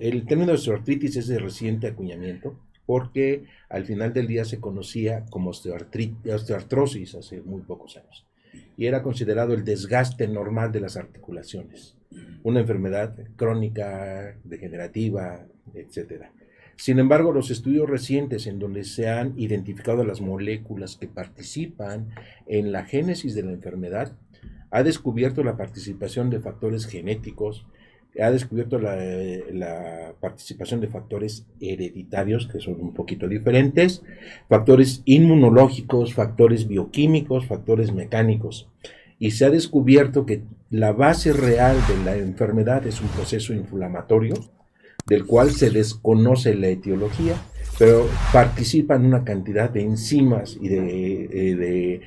El término osteoartritis es de reciente acuñamiento porque al final del día se conocía como osteoartrosis hace muy pocos años y era considerado el desgaste normal de las articulaciones, una enfermedad crónica, degenerativa, etcétera. Sin embargo, los estudios recientes en donde se han identificado las moléculas que participan en la génesis de la enfermedad ha descubierto la participación de factores genéticos, ha descubierto la participación de factores hereditarios, que son un poquito diferentes, factores inmunológicos, factores bioquímicos, factores mecánicos. Y se ha descubierto que la base real de la enfermedad es un proceso inflamatorio, del cual se desconoce la etiología, pero participan una cantidad de enzimas y de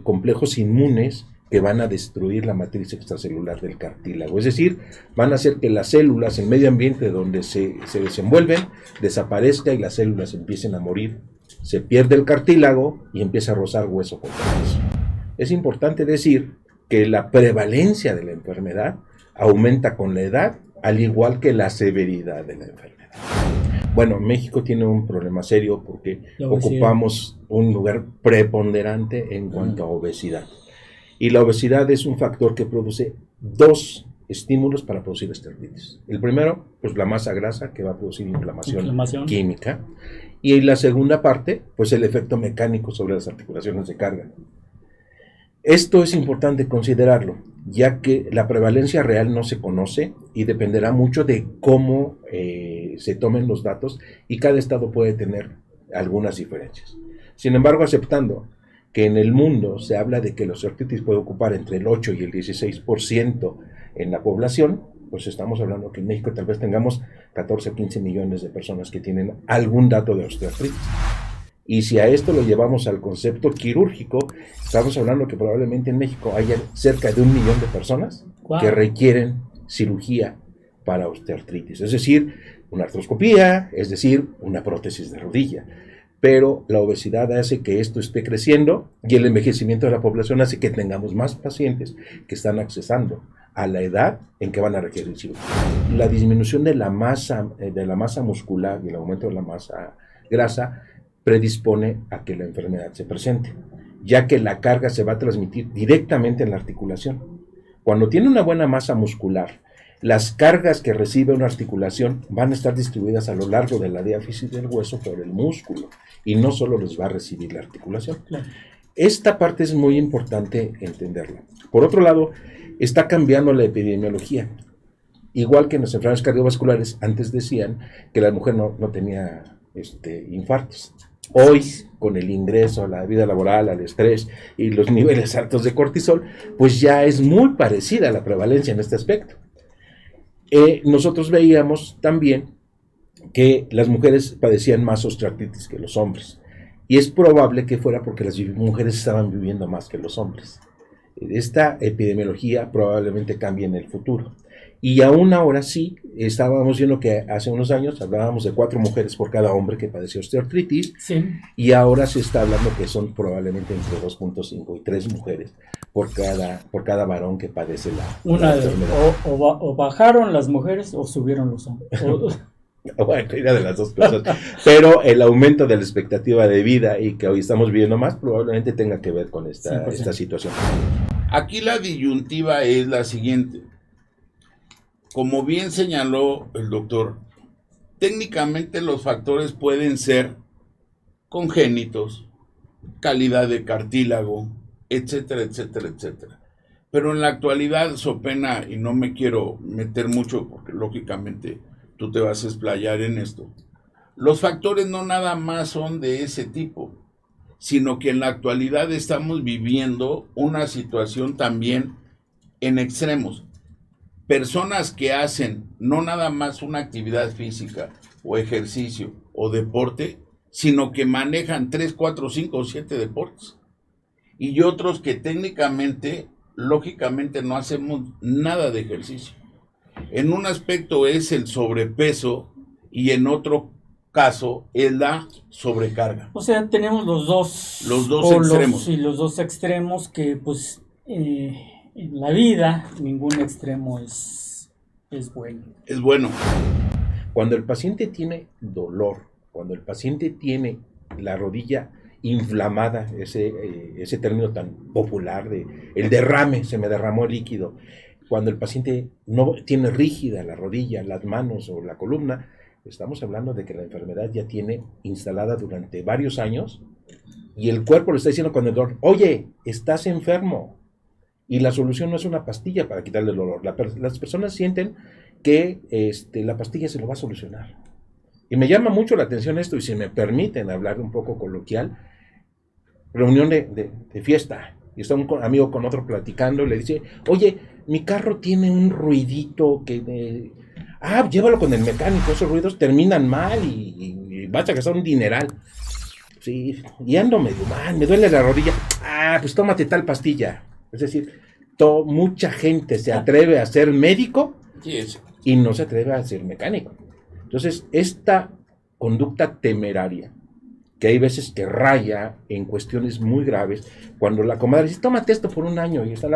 complejos inmunes que van a destruir la matriz extracelular del cartílago. Es decir, van a hacer que las células, el medio ambiente donde se desenvuelven, desaparezca y las células empiecen a morir. Se pierde el cartílago y empieza a rozar hueso contra hueso. Es importante decir que la prevalencia de la enfermedad aumenta con la edad, al igual que la severidad de la enfermedad. Bueno, México tiene un problema serio porque ocupamos un lugar preponderante en cuanto a obesidad. Y la obesidad es un factor que produce dos estímulos para producir osteoartritis. El primero, pues la masa grasa, que va a producir inflamación química. Y la segunda parte, pues el efecto mecánico sobre las articulaciones de carga. Esto es importante considerarlo, ya que la prevalencia real no se conoce y dependerá mucho de cómo se tomen los datos y cada estado puede tener algunas diferencias. Sin embargo, aceptando que en el mundo se habla de que la osteoartritis puede ocupar entre el 8 y el 16% en la población, pues estamos hablando que en México tal vez tengamos 14 o 15 millones de personas que tienen algún dato de osteoartritis. Y si a esto lo llevamos al concepto quirúrgico, estamos hablando que probablemente en México haya cerca de 1 millón de personas que requieren cirugía para osteoartritis, es decir, una artroscopía, es decir, una prótesis de rodilla. Pero la obesidad hace que esto esté creciendo y el envejecimiento de la población hace que tengamos más pacientes que están accesando a la edad en que van a requerir cirugía. La disminución de la masa muscular y el aumento de la masa grasa predispone a que la enfermedad se presente, ya que la carga se va a transmitir directamente en la articulación. Cuando tiene una buena masa muscular, las cargas que recibe una articulación van a estar distribuidas a lo largo de la diáfisis del hueso por el músculo y no solo les va a recibir la articulación. Claro. Esta parte es muy importante entenderla. Por otro lado, está cambiando la epidemiología. Igual que en las enfermedades cardiovasculares, antes decían que la mujer no tenía infartos. Hoy, con el ingreso a la vida laboral, al estrés y los niveles altos de cortisol, pues ya es muy parecida la prevalencia en este aspecto. Nosotros veíamos también que las mujeres padecían más osteoartritis que los hombres. Y es probable que fuera porque las mujeres estaban viviendo más que los hombres. Esta epidemiología probablemente cambie en el futuro. Y aún ahora sí, estábamos viendo que hace unos años hablábamos de 4 mujeres por cada hombre que padecía osteoartritis, sí. Y ahora se está hablando que son probablemente entre 2.5 y 3 mujeres por cada varón que padece la enfermedad. O bajaron las mujeres o subieron los hombres. Bueno, era de las dos cosas. Pero el aumento de la expectativa de vida y que hoy estamos viviendo más probablemente tenga que ver con esta situación. Aquí la disyuntiva es la siguiente. Como bien señaló el doctor, técnicamente los factores pueden ser congénitos, calidad de cartílago, etcétera, etcétera, etcétera. Pero en la actualidad, so pena, y no me quiero meter mucho porque lógicamente tú te vas a explayar en esto, los factores no nada más son de ese tipo, sino que en la actualidad estamos viviendo una situación también en extremos. Personas que hacen no nada más una actividad física o ejercicio o deporte, sino que manejan 3, 4, 5 o 7 deportes. Y otros que técnicamente, lógicamente no hacemos nada de ejercicio. En un aspecto es el sobrepeso y en otro caso es la sobrecarga. O sea, tenemos los dos extremos. Y los dos extremos que pues en la vida ningún extremo es bueno. Es bueno. Cuando el paciente tiene dolor, cuando el paciente tiene la rodilla inflamada, ese término tan popular de el derrame, se me derramó el líquido, cuando el paciente no tiene rígida la rodilla, las manos o la columna, estamos hablando de que la enfermedad ya tiene instalada durante varios años y el cuerpo le está diciendo con el dolor, oye, estás enfermo. Y la solución no es una pastilla para quitarle el dolor. Las personas sienten que la pastilla se lo va a solucionar. Y me llama mucho la atención esto, y si me permiten hablar un poco coloquial, reunión de fiesta, y está un amigo con otro platicando, y le dice, oye, mi carro tiene un ruidito que... llévalo con el mecánico, esos ruidos terminan mal y vas a gastar un dineral. Sí, y ando medio mal, me duele la rodilla. Pues tómate tal pastilla. Es decir, mucha gente se atreve a ser médico y no se atreve a ser mecánico. Entonces, esta conducta temeraria, que hay veces que raya en cuestiones muy graves, cuando la comadre dice, tómate esto por un año, y está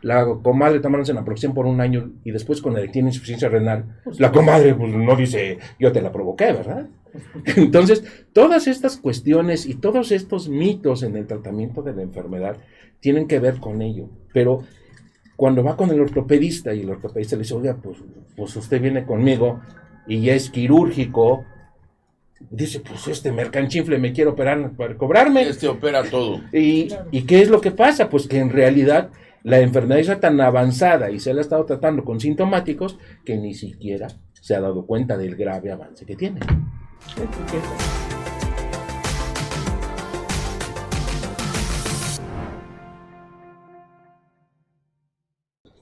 la comadre tomándose la Naproxen por un año, y después cuando le tiene insuficiencia renal, la comadre pues, no dice, yo te la provoqué, ¿verdad? Entonces, todas estas cuestiones y todos estos mitos en el tratamiento de la enfermedad tienen que ver con ello, pero cuando va con el ortopedista y el ortopedista le dice, oiga, pues usted viene conmigo y ya es quirúrgico, dice, pues mercanchinfle me quiere operar para cobrarme. Opera todo. ¿Y qué es lo que pasa? Pues que en realidad la enfermedad está tan avanzada y se la ha estado tratando con sintomáticos que ni siquiera se ha dado cuenta del grave avance que tiene.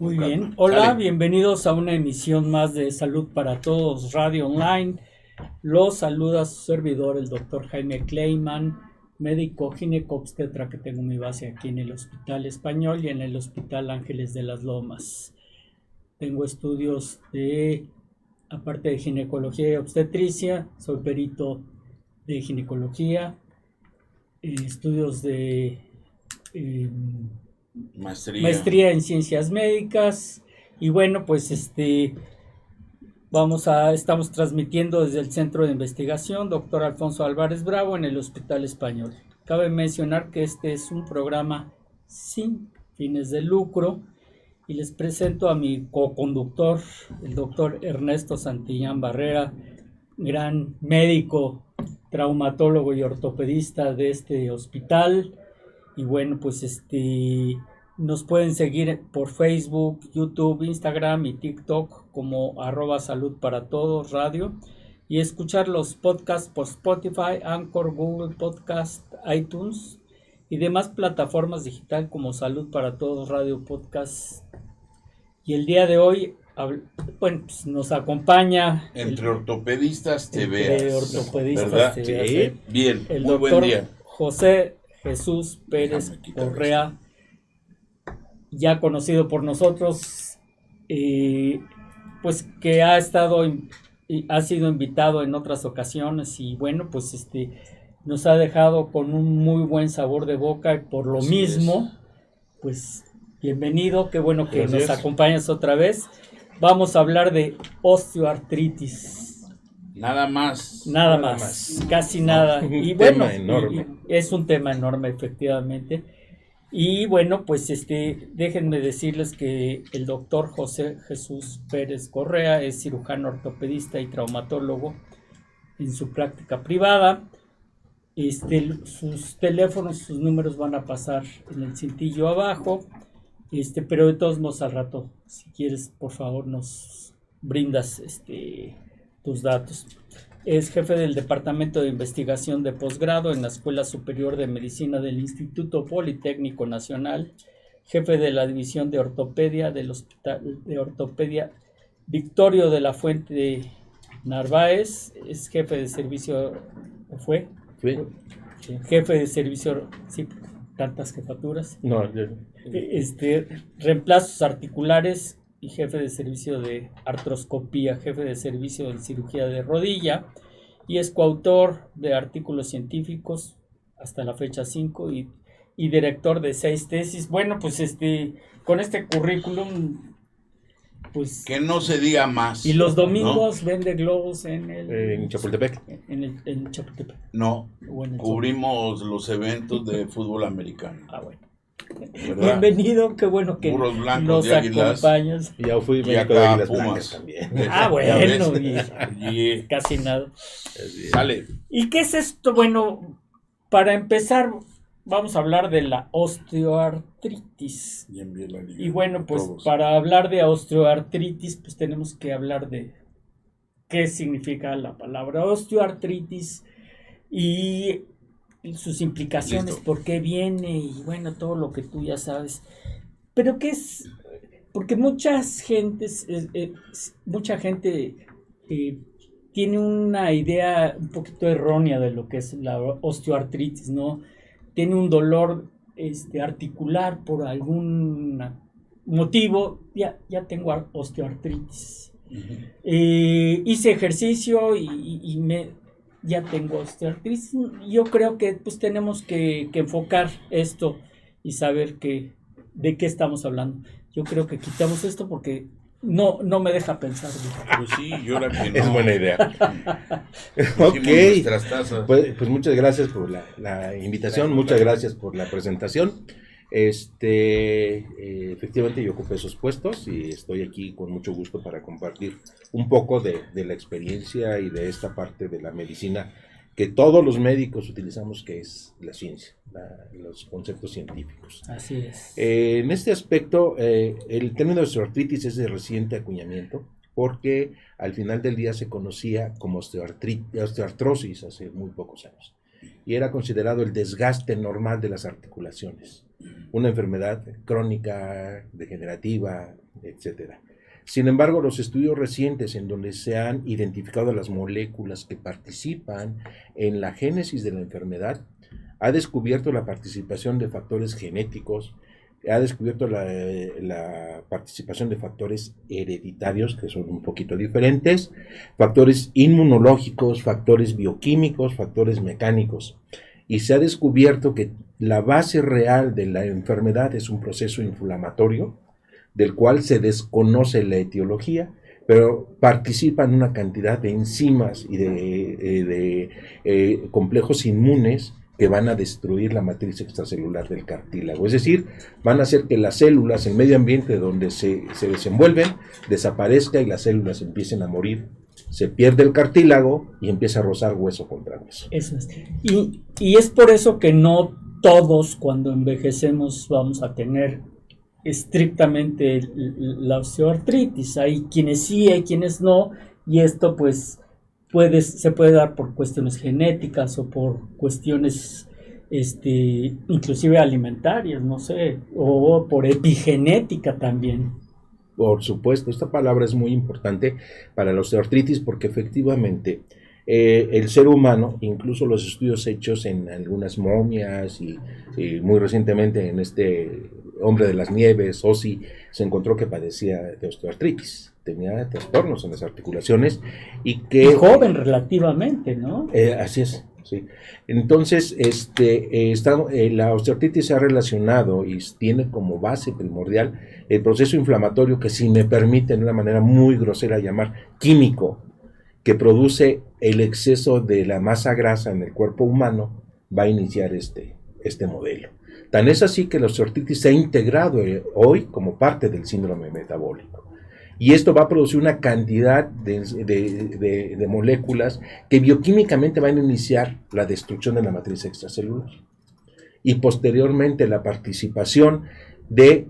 Muy bien. Hola, bienvenidos a una emisión más de Salud para Todos Radio Online. Los saluda su servidor, el doctor Jaime Kleiman, médico ginecobstetra que tengo mi base aquí en el Hospital Español y en el Hospital Ángeles de las Lomas. Tengo estudios aparte de ginecología y obstetricia, soy perito de ginecología, estudios de maestría en ciencias médicas, y bueno, pues estamos transmitiendo desde el Centro de Investigación Dr. Alfonso Álvarez Bravo en el Hospital Español. Cabe mencionar que este es un programa sin fines de lucro y les presento a mi co-conductor, el doctor Ernesto Santillán Barrera, gran médico, traumatólogo y ortopedista de este hospital. Y bueno, pues nos pueden seguir por Facebook, YouTube, Instagram y TikTok como @Salud para Todos Radio, y escuchar los podcasts por Spotify, Anchor, Google Podcast, iTunes y demás plataformas digital como Salud para Todos Radio Podcast. Y el día de hoy, pues nos acompaña Entre Ortopedistas TV. ¿Verdad? Sí. Bien, el muy doctor buen día. José Jesús Pérez Correa, ya conocido por nosotros, pues que ha sido invitado en otras ocasiones, y bueno, pues nos ha dejado con un muy buen sabor de boca, y por lo mismo, pues bienvenido, qué bueno que nos acompañas otra vez. Vamos a hablar de osteoartritis. Nada más, casi nada. Y bueno, es un tema enorme, efectivamente. Y bueno, pues déjenme decirles que el doctor José Jesús Pérez Correa es cirujano ortopedista y traumatólogo en su práctica privada. Sus teléfonos, sus números van a pasar en el cintillo abajo, pero de todos modos al rato, si quieres, por favor, nos brindas tus datos. Es jefe del Departamento de Investigación de Posgrado en la Escuela Superior de Medicina del Instituto Politécnico Nacional, jefe de la División de Ortopedia del Hospital de Ortopedia Victorio de la Fuente Narváez, es jefe de servicio, jefe de servicio, sí, tantas jefaturas, reemplazos articulares y jefe de servicio de artroscopía, jefe de servicio de cirugía de rodilla, y es coautor de artículos científicos hasta la fecha 5 y director de 6 tesis. Bueno, pues con este currículum pues... Que no se diga más. Y los domingos vende globos En Chapultepec. En Chapultepec. No, Bueno, cubrimos los eventos de fútbol americano. Bueno. ¿Verdad? Bienvenido, qué bueno que Burros blancos nos y águilas. acompañas. Ya fui Y médico de acá Águilas Pumas. Blancas también. Bueno, Y casi nada. sale. ¿Y qué es esto? Bueno, para empezar, vamos a hablar de la osteoartritis. Y envié la liga Y bueno, a pues todos. para hablar de osteoartritis, pues tenemos que hablar de qué significa la palabra osteoartritis y sus implicaciones, Listo. por qué viene y bueno, todo lo que tú ya sabes. Pero qué es, porque mucha gente tiene una idea un poquito errónea de lo que es la osteoartritis, ¿no? Tiene un dolor articular por algún motivo, ya tengo osteoartritis. Hice ejercicio y ya tengo osteoartritis. Yo creo que pues tenemos que enfocar esto y saber de qué estamos hablando. Yo creo que quitamos esto porque no me deja pensar. Pues sí, yo la que no. Es buena idea. Pusimos Ok. nuestras tazas. Pues muchas gracias por la invitación, muchas gracias por la presentación. Efectivamente yo ocupé esos puestos y estoy aquí con mucho gusto para compartir un poco de la experiencia y de esta parte de la medicina que todos los médicos utilizamos, que es la ciencia, los conceptos científicos. Así es. En este aspecto, el término de osteoartritis es de reciente acuñamiento, porque al final del día se conocía como osteoartrosis hace muy pocos años, y era considerado el desgaste normal de las articulaciones, una enfermedad crónica, degenerativa, etc. Sin embargo, los estudios recientes en donde se han identificado las moléculas que participan en la génesis de la enfermedad, ha descubierto la participación de factores genéticos, ha descubierto la participación de factores hereditarios, que son un poquito diferentes, factores inmunológicos, factores bioquímicos, factores mecánicos. Y se ha descubierto que la base real de la enfermedad es un proceso inflamatorio, del cual se desconoce la etiología, pero participan una cantidad de enzimas y de complejos inmunes que van a destruir la matriz extracelular del cartílago. Es decir, van a hacer que las células, el medio ambiente donde se desenvuelven, desaparezca y las células empiecen a morir. Se pierde el cartílago y empieza a rozar hueso contra hueso. Eso es. Y es por eso que no todos cuando envejecemos vamos a tener estrictamente la osteoartritis. Hay quienes sí, hay quienes no, y esto pues se puede dar por cuestiones genéticas o por cuestiones inclusive alimentarias, no sé, o por epigenética también. Por supuesto, esta palabra es muy importante para la osteoartritis porque efectivamente el ser humano, incluso los estudios hechos en algunas momias y muy recientemente en este hombre de las nieves, Ozzy, se encontró que padecía de osteoartritis, tenía trastornos en las articulaciones y que... Y joven relativamente, ¿no? Así es, sí. Entonces, la osteoartritis se ha relacionado y tiene como base primordial el proceso inflamatorio que, si me permiten de una manera muy grosera llamar químico, que produce el exceso de la masa grasa en el cuerpo humano, va a iniciar este modelo. Tan es así que la osteoartritis se ha integrado hoy como parte del síndrome metabólico. Y esto va a producir una cantidad de moléculas que bioquímicamente van a iniciar la destrucción de la matriz extracelular. Y posteriormente la participación de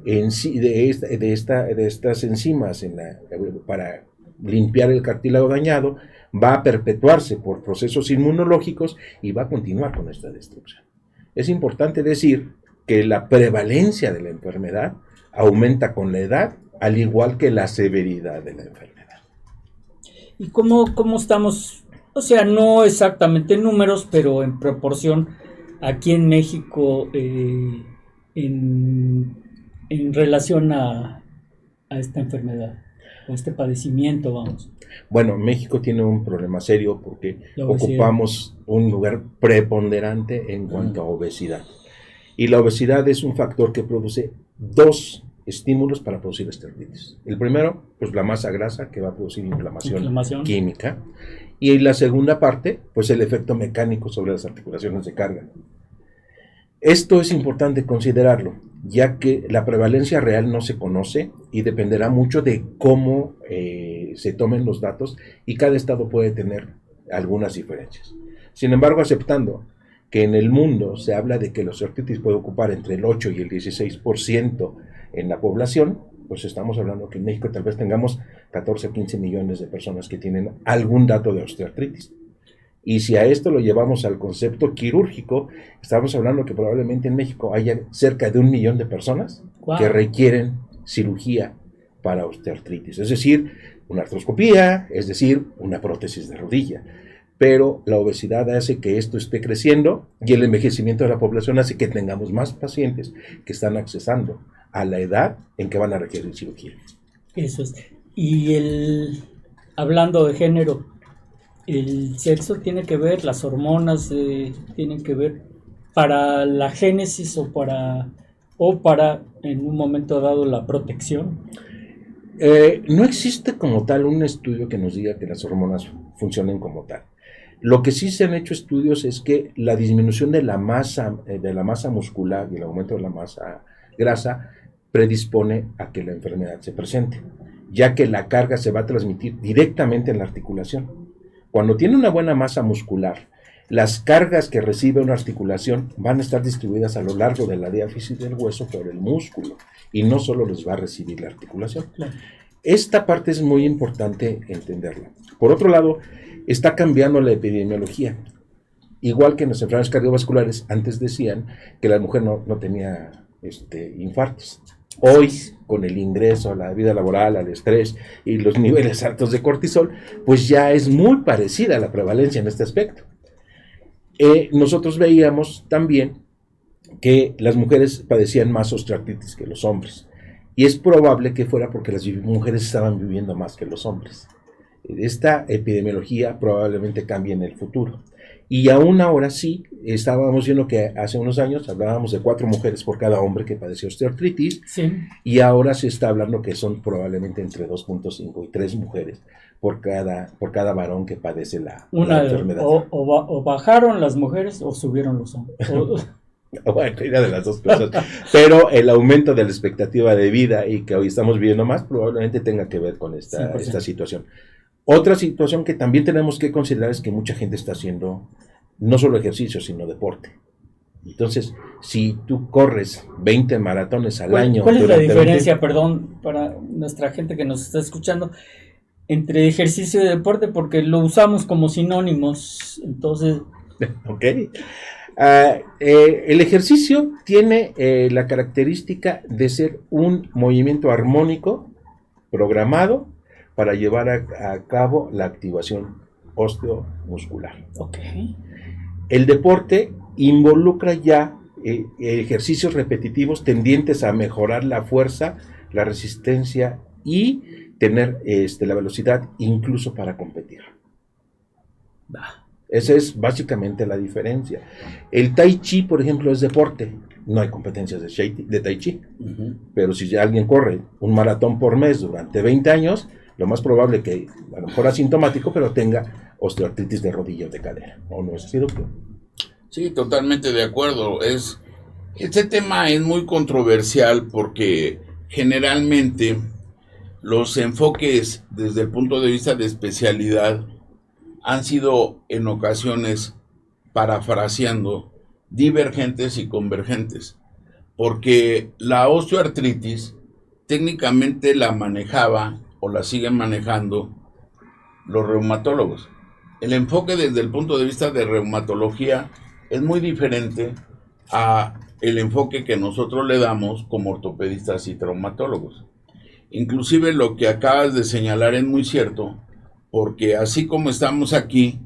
estas enzimas para limpiar el cartílago dañado va a perpetuarse por procesos inmunológicos y va a continuar con esta destrucción. Es importante decir que la prevalencia de la enfermedad aumenta con la edad, al igual que la severidad de la enfermedad. ¿Y cómo estamos? O sea, no exactamente en números, pero en proporción aquí en México en relación a esta enfermedad, a este padecimiento, vamos. Bueno, México tiene un problema serio porque ocupamos un lugar preponderante en cuanto a obesidad. Y la obesidad es un factor que produce dos estímulos para producir osteoartritis. El primero, pues la masa grasa, que va a producir inflamación química. Y la segunda parte, pues el efecto mecánico sobre las articulaciones de carga. Esto es importante considerarlo, ya que la prevalencia real no se conoce y dependerá mucho de cómo se tomen los datos, y cada estado puede tener algunas diferencias. Sin embargo, aceptando que en el mundo se habla de que la osteoartritis puede ocupar entre el 8 y el 16% en la población, pues estamos hablando que en México tal vez tengamos 14 o 15 millones de personas que tienen algún dato de osteoartritis. Y si a esto lo llevamos al concepto quirúrgico, estamos hablando que probablemente en México haya cerca de 1 millón de personas que requieren cirugía para osteoartritis, es decir, una artroscopía, es decir, una prótesis de rodilla. Pero la obesidad hace que esto esté creciendo, y el envejecimiento de la población hace que tengamos más pacientes que están accesando a la edad en que van a requerir cirugía. Eso es. Y hablando de género, el sexo tiene que ver, las hormonas tienen que ver para la génesis o para en un momento dado la protección. No existe como tal un estudio que nos diga que las hormonas funcionen como tal. Lo que sí se han hecho estudios es que la disminución de la masa muscular y el aumento de la masa grasa predispone a que la enfermedad se presente, ya que la carga se va a transmitir directamente en la articulación. Cuando tiene una buena masa muscular, las cargas que recibe una articulación van a estar distribuidas a lo largo de la diáfisis del hueso por el músculo, y no solo les va a recibir la articulación. Claro. Esta parte es muy importante entenderla. Por otro lado, está cambiando la epidemiología. Igual que en las enfermedades cardiovasculares, antes decían que la mujer no tenía infartos. Hoy, con el ingreso a la vida laboral, al estrés y los niveles altos de cortisol, pues ya es muy parecida la prevalencia en este aspecto. Nosotros veíamos también que las mujeres padecían más osteoartritis que los hombres, y es probable que fuera porque las mujeres estaban viviendo más que los hombres. Esta epidemiología probablemente cambie en el futuro. Y aún ahora sí, estábamos viendo que hace unos años hablábamos de 4 mujeres por cada hombre que padecía osteoartritis, sí. Y ahora se está hablando que son probablemente entre 2.5 y 3 mujeres por cada varón que padece la enfermedad. O bajaron las mujeres o subieron los hombres. Bueno, era de las dos cosas. Pero el aumento de la expectativa de vida y que hoy estamos viviendo más probablemente tenga que ver con esta situación. Otra situación que también tenemos que considerar es que mucha gente está haciendo no solo ejercicio, sino deporte. Entonces, si tú corres 20 maratones al año... ¿Cuál es la diferencia, perdón, para nuestra gente que nos está escuchando, entre ejercicio y deporte? Porque lo usamos como sinónimos, entonces... Ok. El ejercicio tiene la característica de ser un movimiento armónico, programado, para llevar a cabo la activación osteomuscular. Okay. El deporte involucra ya ejercicios repetitivos tendientes a mejorar la fuerza, la resistencia y tener la velocidad incluso para competir. Esa es básicamente la diferencia. El Tai Chi, por ejemplo, es deporte. No hay competencias de Tai Chi. Pero si ya alguien corre un maratón por mes durante 20 años, lo más probable que, a lo mejor asintomático, pero tenga osteoartritis de rodilla o de cadera. ¿O no es así, doctor? Sí, totalmente de acuerdo. Este tema es muy controversial porque generalmente los enfoques desde el punto de vista de especialidad han sido en ocasiones, parafraseando, divergentes y convergentes, porque la osteoartritis técnicamente la manejaba o la siguen manejando los reumatólogos. El enfoque desde el punto de vista de reumatología es muy diferente a el enfoque que nosotros le damos como ortopedistas y traumatólogos. Inclusive lo que acabas de señalar es muy cierto, porque así como estamos aquí,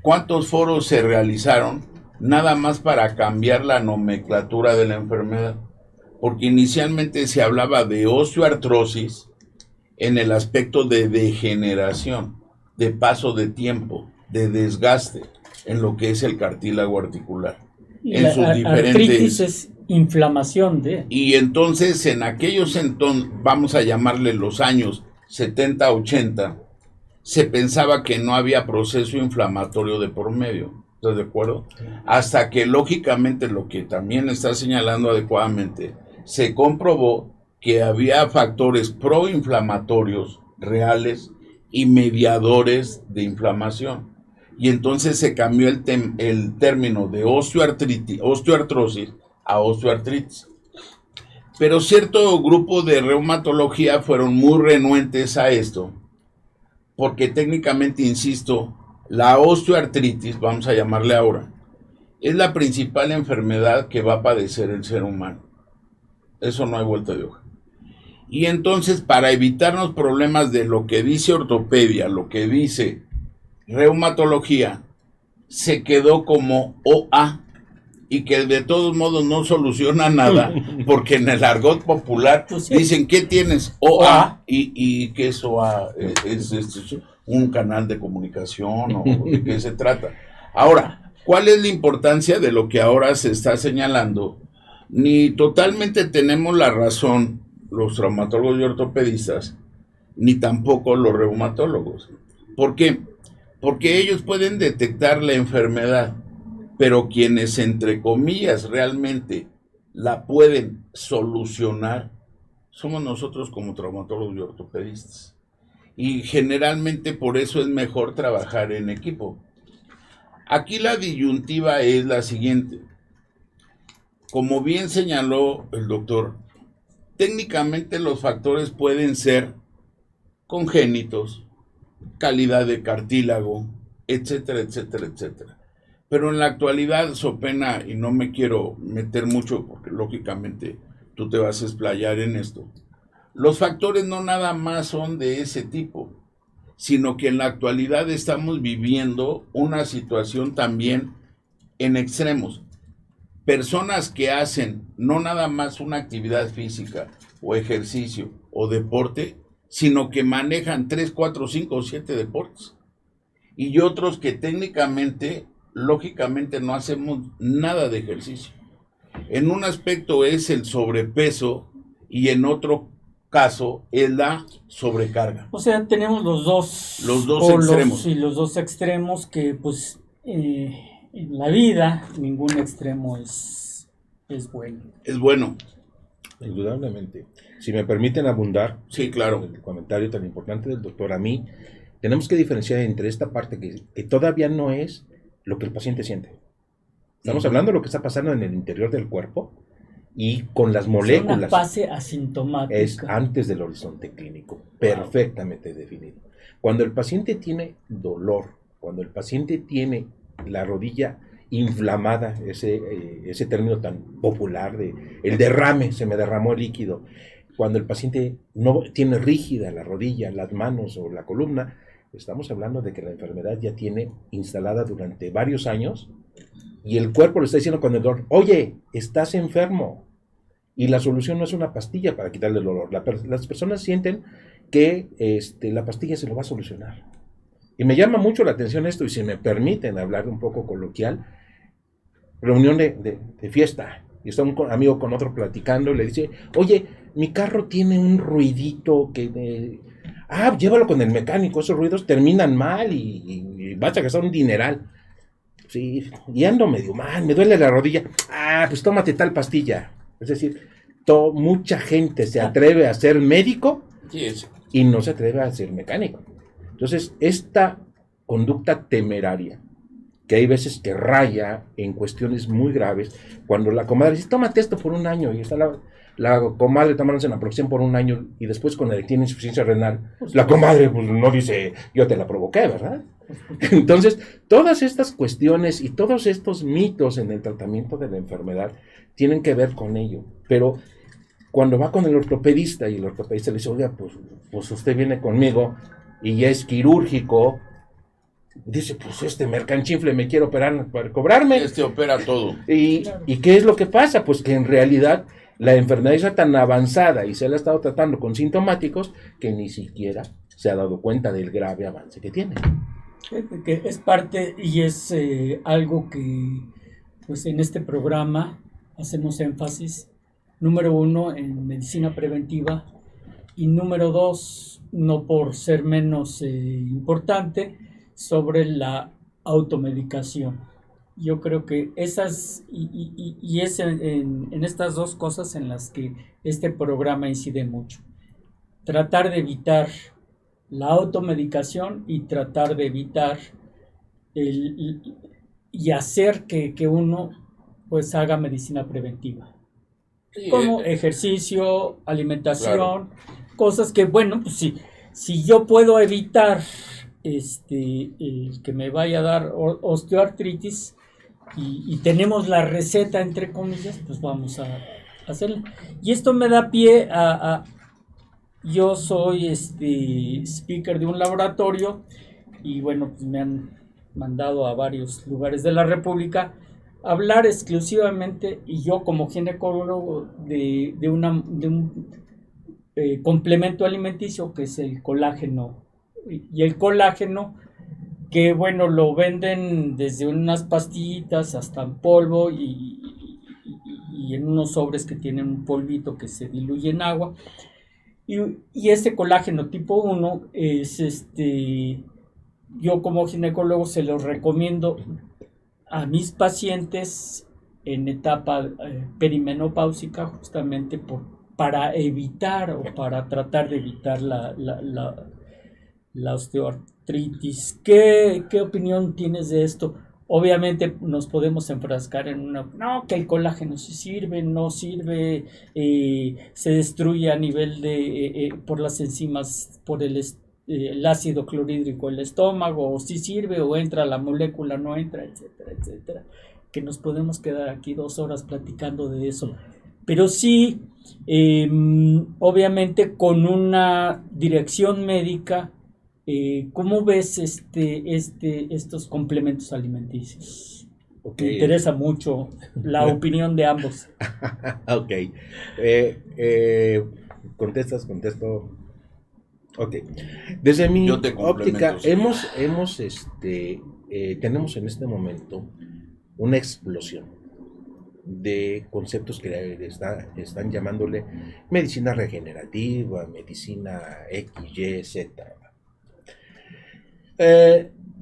¿cuántos foros se realizaron nada más para cambiar la nomenclatura de la enfermedad? Porque inicialmente se hablaba de osteoartrosis en el aspecto de degeneración, de paso de tiempo, de desgaste en lo que es el cartílago articular. Y en sus diferentes... artritis es inflamación de... Y entonces en aquellos vamos a llamarle los años 70, 80, se pensaba que no había proceso inflamatorio de por medio. ¿Estás de acuerdo? Hasta que lógicamente, lo que también está señalando adecuadamente, se comprobó que había factores proinflamatorios reales y mediadores de inflamación. Y entonces se cambió el término de osteoartrosis a osteoartritis. Pero cierto grupo de reumatología fueron muy renuentes a esto, porque técnicamente, insisto, la osteoartritis, vamos a llamarle ahora, es la principal enfermedad que va a padecer el ser humano. Eso no hay vuelta de hoja. Y entonces, para evitarnos problemas de lo que dice ortopedia, lo que dice reumatología, se quedó como OA, y que de todos modos no soluciona nada, porque en el argot popular dicen, ¿qué tienes? OA, y que es OA, es un canal de comunicación, o de qué se trata. Ahora, ¿cuál es la importancia de lo que ahora se está señalando? Ni totalmente tenemos la razón los traumatólogos y ortopedistas, ni tampoco los reumatólogos. ¿Por qué? Porque ellos pueden detectar la enfermedad, pero quienes, entre comillas, realmente la pueden solucionar, somos nosotros como traumatólogos y ortopedistas. Y generalmente por eso es mejor trabajar en equipo. Aquí la disyuntiva es la siguiente. Como bien señaló el doctor, técnicamente los factores pueden ser congénitos, calidad de cartílago, etcétera, etcétera, etcétera. Pero en la actualidad, so pena, y no me quiero meter mucho porque lógicamente tú te vas a explayar en esto, los factores no nada más son de ese tipo, sino que en la actualidad estamos viviendo una situación también en extremos. Personas que hacen no nada más una actividad física o ejercicio o deporte, sino que manejan 3, 4, 5 o 7 deportes. Y otros que técnicamente, lógicamente, no hacemos nada de ejercicio. En un aspecto es el sobrepeso y en otro caso es la sobrecarga. O sea, tenemos los dos polos, extremos. Y los dos extremos que, pues, en la vida ningún extremo es bueno. Es bueno. Indudablemente. Si me permiten abundar, sí, claro, el comentario tan importante del doctor, a mí, tenemos que diferenciar entre esta parte que todavía no es lo que el paciente siente. Estamos hablando de lo que está pasando en el interior del cuerpo y con las moléculas. Es una fase asintomática. Es antes del horizonte clínico, perfectamente definido. Cuando el paciente tiene dolor, cuando el paciente tiene la rodilla inflamada, ese término tan popular de el derrame, se me derramó el líquido, cuando el paciente no tiene rígida la rodilla, las manos o la columna, estamos hablando de que la enfermedad ya tiene instalada durante varios años y el cuerpo le está diciendo con el dolor, oye, estás enfermo. Y la solución no es una pastilla para quitarle el dolor. Las personas sienten que la pastilla se lo va a solucionar. Y me llama mucho la atención esto, y si me permiten hablar un poco coloquial, reunión de fiesta, y está un amigo con otro platicando, y le dice, oye, mi carro tiene un ruidito que... llévalo con el mecánico, esos ruidos terminan mal y vas a gastar un dineral. Sí, y ando medio mal, me duele la rodilla. Pues tómate tal pastilla. Es decir, mucha gente se atreve a ser médico y no se atreve a ser mecánico. Entonces, esta conducta temeraria, que hay veces que raya en cuestiones muy graves, cuando la comadre dice, tómate esto por un año, y está la comadre tomándose la Naproxen por un año, y después cuando le tiene insuficiencia renal, la comadre pues, no dice, yo te la provoqué, ¿verdad? Entonces, todas estas cuestiones y todos estos mitos en el tratamiento de la enfermedad tienen que ver con ello, pero cuando va con el ortopedista y el ortopedista le dice, oiga, pues usted viene conmigo y ya es quirúrgico, dice, pues mercanchinfle me quiere operar para cobrarme. Opera todo. ¿Y qué es lo que pasa? Pues que en realidad la enfermedad está tan avanzada y se la ha estado tratando con sintomáticos que ni siquiera se ha dado cuenta del grave avance que tiene. Que es parte y es algo que pues en este programa hacemos énfasis, número 1, en medicina preventiva, y número 2, no por ser menos importante, sobre la automedicación. Yo creo que esas y es en estas dos cosas en las que este programa incide mucho. Tratar de evitar la automedicación y tratar de evitar y hacer que uno pues haga medicina preventiva. Sí, Como ejercicio, alimentación, claro. cosas que, bueno, pues si yo puedo evitar el que me vaya a dar osteoartritis y tenemos la receta, entre comillas, pues vamos a hacerla. Y esto me da pie yo soy speaker de un laboratorio y bueno, pues me han mandado a varios lugares de la República hablar exclusivamente, y yo como ginecólogo, de un complemento alimenticio que es el colágeno. Y el colágeno, que bueno, lo venden desde unas pastillitas hasta en polvo y en unos sobres que tienen un polvito que se diluye en agua. Y este colágeno tipo 1 es yo como ginecólogo se lo recomiendo a mis pacientes en etapa perimenopáusica, justamente para evitar o para tratar de evitar la osteoartritis. ¿Qué opinión tienes de esto? Obviamente nos podemos enfrascar en no, que el colágeno sí sirve, no sirve, se destruye a nivel por las enzimas, por el ácido clorhídrico del estómago, o sí sirve, o entra la molécula, no entra, etcétera, etcétera. Que nos podemos quedar aquí 2 horas platicando de eso. Pero sí, obviamente con una dirección médica. ¿Cómo ves estos complementos alimenticios? Okay. Me interesa mucho la opinión de ambos. Ok. Contesto. Ok. Desde mi óptica, Sí. tenemos en este momento una explosión de conceptos que están llamándole medicina regenerativa, medicina X, Y, Z.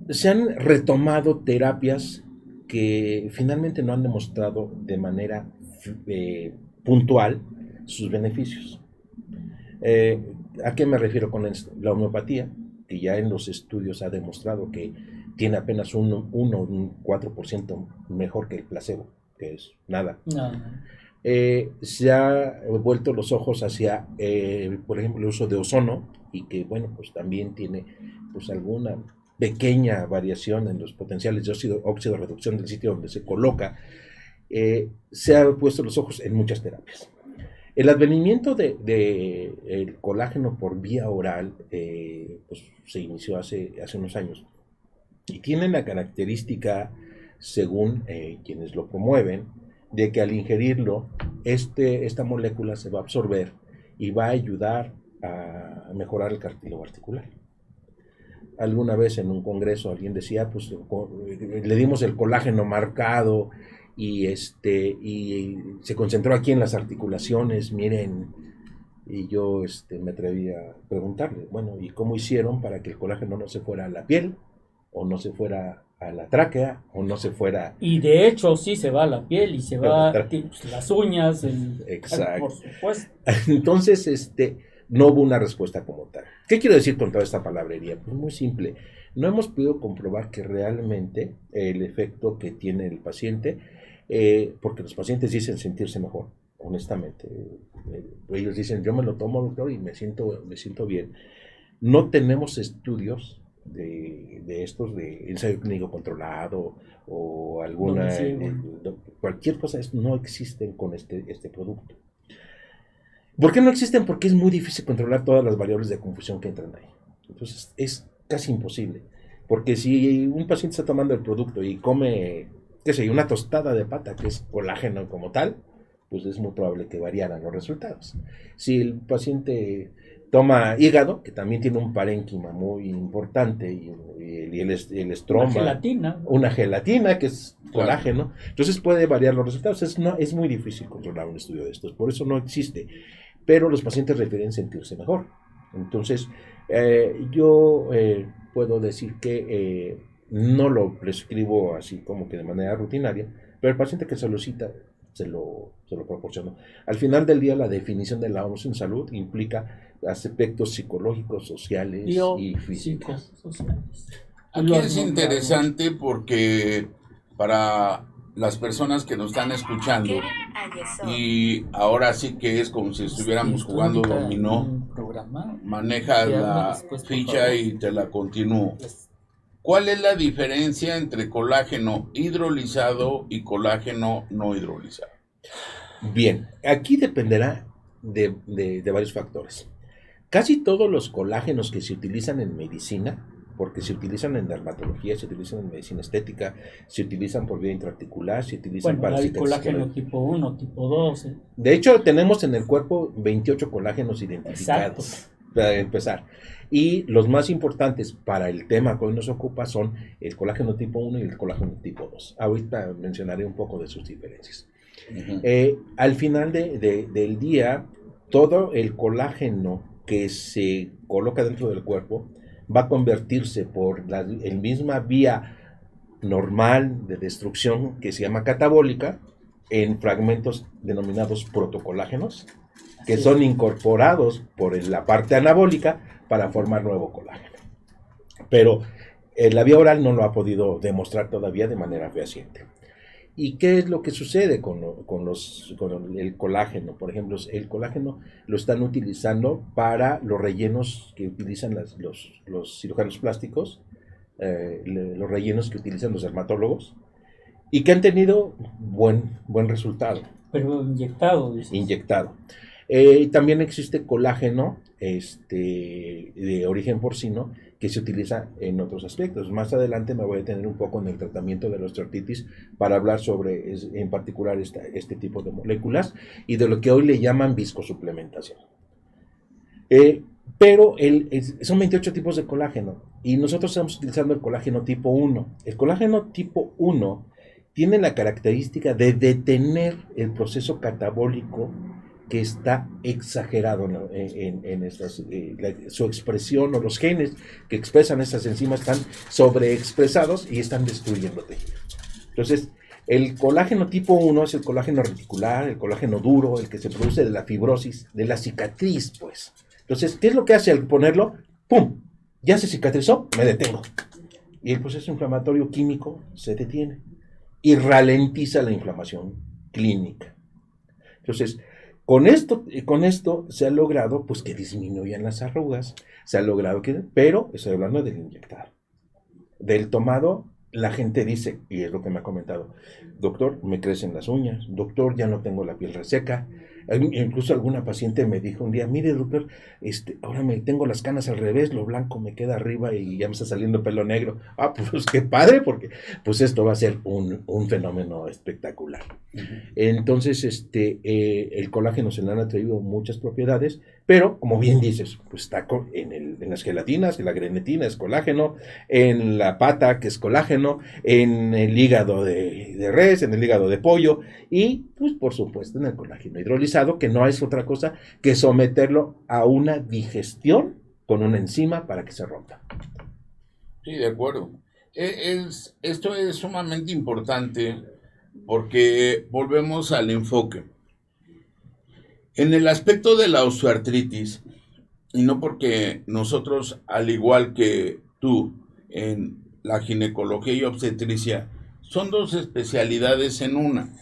Se han retomado terapias que finalmente no han demostrado de manera puntual sus beneficios. ¿A qué me refiero con esto? La homeopatía, que ya en los estudios ha demostrado que tiene apenas un 4% mejor que el placebo, que es nada. No. Se ha vuelto los ojos hacia, por ejemplo, el uso de ozono, y que, bueno, pues también tiene pues alguna pequeña variación en los potenciales de óxido reducción del sitio donde se coloca. Se ha puesto los ojos en muchas terapias. El advenimiento de el colágeno por vía oral pues se inició hace unos años y tiene la característica, según quienes lo promueven, de que al ingerirlo esta molécula se va a absorber y va a ayudar a mejorar el cartílago articular. Alguna vez en un congreso alguien decía, pues le dimos el colágeno marcado y se concentró aquí en las articulaciones, miren, y yo me atreví a preguntarle, bueno, ¿y cómo hicieron para que el colágeno no se fuera a la piel, o no se fuera a la tráquea, o no se fuera... Y de hecho sí se va a la piel y se va las uñas, exacto, por supuesto. Entonces, no hubo una respuesta como tal. ¿Qué quiero decir con toda esta palabrería? Pues muy simple. No hemos podido comprobar que realmente el efecto que tiene el paciente, porque los pacientes dicen sentirse mejor, honestamente. Ellos dicen, yo me lo tomo, doctor, y me siento bien. No tenemos estudios de estos, de ensayo clínico controlado o alguna, cualquier cosa, no existen con este producto. ¿Por qué no existen? Porque es muy difícil controlar todas las variables de confusión que entran ahí. Entonces es casi imposible. Porque si un paciente está tomando el producto y come, qué sé, una tostada de pata, que es colágeno como tal, pues es muy probable que variaran los resultados. Si el paciente toma hígado, que también tiene un parénquima muy importante, y el estroma, una gelatina, que es colágeno. Entonces puede variar los resultados. Es muy difícil controlar un estudio de estos, por eso no existe. Pero los pacientes refieren sentirse mejor. Entonces, yo puedo decir que no lo prescribo así como que de manera rutinaria, pero el paciente que se lo cita, se lo proporciono. Al final del día, la definición de la OMS en salud implica aspectos psicológicos, sociales y físicos. Aquí es interesante porque para las personas que nos están escuchando, y ahora sí que es como si estuviéramos jugando dominó, manejas la ficha y te la continúo. ¿Cuál es la diferencia entre colágeno hidrolizado y colágeno no hidrolizado? Bien, aquí dependerá de varios factores. Casi todos los colágenos que se utilizan en medicina, porque se utilizan en dermatología, se utilizan en medicina estética, se utilizan por vía intraarticular, se utilizan para hay colágeno tipo 1, tipo 2. De hecho, tenemos en el cuerpo 28 colágenos identificados. Exacto. Para empezar. Y los más importantes para el tema que hoy nos ocupa son el colágeno tipo 1 y el colágeno tipo 2. Ahorita mencionaré un poco de sus diferencias. Al final del día, todo el colágeno que se coloca dentro del cuerpo va a convertirse por la misma vía normal de destrucción que se llama catabólica en fragmentos denominados protocolágenos, que son incorporados por la parte anabólica para formar nuevo colágeno. Pero la vía oral no lo ha podido demostrar todavía de manera fehaciente. ¿Y qué es lo que sucede con el colágeno? Por ejemplo, el colágeno lo están utilizando para los rellenos que utilizan los cirujanos plásticos, los rellenos que utilizan los dermatólogos, y que han tenido buen resultado. Pero inyectado, dices. Inyectado. También existe colágeno de origen porcino que se utiliza en otros aspectos. Más adelante me voy a detener un poco en el tratamiento de la osteoartritis para hablar sobre, en particular, este tipo de moléculas y de lo que hoy le llaman viscosuplementación. Pero son 28 tipos de colágeno y nosotros estamos utilizando el colágeno tipo 1. El colágeno tipo 1 tiene la característica de detener el proceso catabólico que está exagerado en estas, su expresión, o los genes que expresan estas enzimas están sobreexpresados y están destruyendo tejido. Entonces, el colágeno tipo 1 es el colágeno reticular, el colágeno duro, el que se produce de la fibrosis, de la cicatriz, pues. Entonces, ¿qué es lo que hace al ponerlo? ¡Pum! Ya se cicatrizó, me detengo. Y el proceso inflamatorio químico se detiene y ralentiza la inflamación clínica. Entonces, con esto se ha logrado pues que disminuyan las arrugas, se ha logrado pero estoy hablando del inyectado. Del tomado, la gente dice, y es lo que me ha comentado, doctor, me crecen las uñas, doctor, ya no tengo la piel reseca. Incluso alguna paciente me dijo un día, mire doctor, ahora me tengo las canas al revés, lo blanco me queda arriba y ya me está saliendo pelo negro. Ah, pues qué padre, porque pues esto va a ser un fenómeno espectacular. Uh-huh. Entonces, el colágeno se le han atribuido muchas propiedades, pero como bien dices, pues está en las gelatinas, en la grenetina es colágeno, en la pata que es colágeno, en el hígado de res, en el hígado de pollo y pues por supuesto en el colágeno hidrolizado, que no es otra cosa que someterlo a una digestión con una enzima para que se rompa. Sí, de acuerdo. Esto es sumamente importante porque volvemos al enfoque. En el aspecto de la osteoartritis, y no porque nosotros, al igual que tú, en la ginecología y obstetricia, son dos especialidades en una.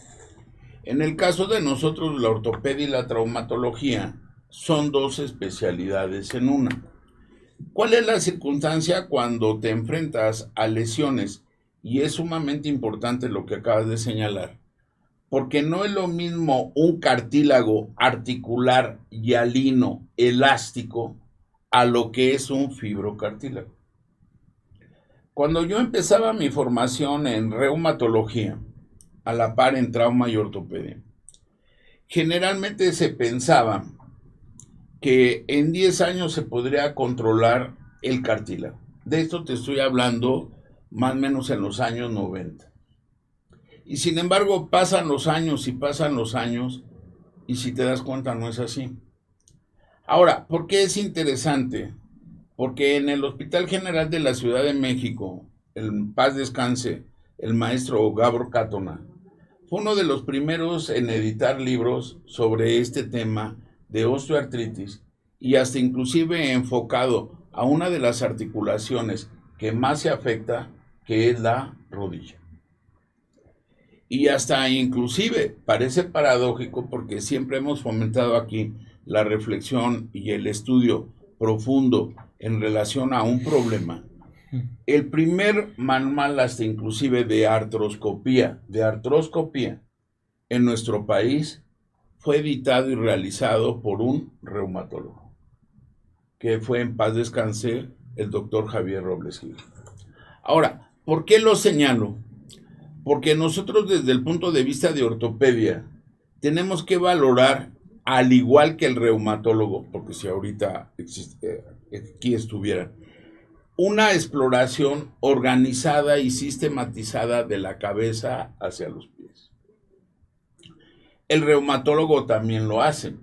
En el caso de nosotros, la ortopedia y la traumatología son dos especialidades en una. ¿Cuál es la circunstancia cuando te enfrentas a lesiones? Y es sumamente importante lo que acabas de señalar, porque no es lo mismo un cartílago articular, hialino, elástico, a lo que es un fibrocartílago. Cuando yo empezaba mi formación en reumatología, a la par en trauma y ortopedia, generalmente se pensaba que en 10 años se podría controlar el cartílago. De esto te estoy hablando más o menos en los años 90. Y sin embargo pasan los años y si te das cuenta no es así. Ahora, ¿por qué es interesante? Porque en el Hospital General de la Ciudad de México, en paz descanse, el maestro Gabor Cátona, fue uno de los primeros en editar libros sobre este tema de osteoartritis y hasta inclusive enfocado a una de las articulaciones que más se afecta, que es la rodilla. Y hasta inclusive parece paradójico porque siempre hemos fomentado aquí la reflexión y el estudio profundo en relación a un problema. El primer manual hasta inclusive de artroscopía en nuestro país fue editado y realizado por un reumatólogo, que fue en paz descanse el doctor Javier Robles Gil. Ahora, ¿por qué lo señalo? Porque nosotros desde el punto de vista de ortopedia tenemos que valorar, al igual que el reumatólogo, porque si ahorita aquí estuviera, una exploración organizada y sistematizada de la cabeza hacia los pies. El reumatólogo también lo hace.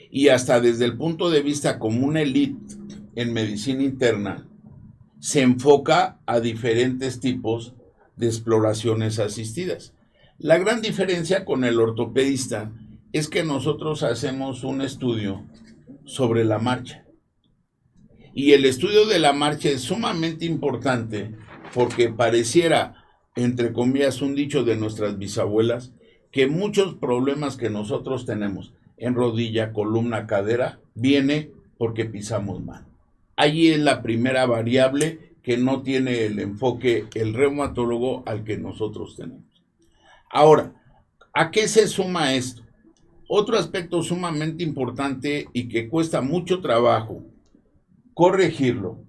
Y hasta desde el punto de vista como una élite en medicina interna, se enfoca a diferentes tipos de exploraciones asistidas. La gran diferencia con el ortopedista es que nosotros hacemos un estudio sobre la marcha. Y el estudio de la marcha es sumamente importante porque pareciera, entre comillas, un dicho de nuestras bisabuelas, que muchos problemas que nosotros tenemos en rodilla, columna, cadera, viene porque pisamos mal. Allí es la primera variable que no tiene el enfoque el reumatólogo al que nosotros tenemos. Ahora, ¿a qué se suma esto? Otro aspecto sumamente importante y que cuesta mucho trabajo corregirlo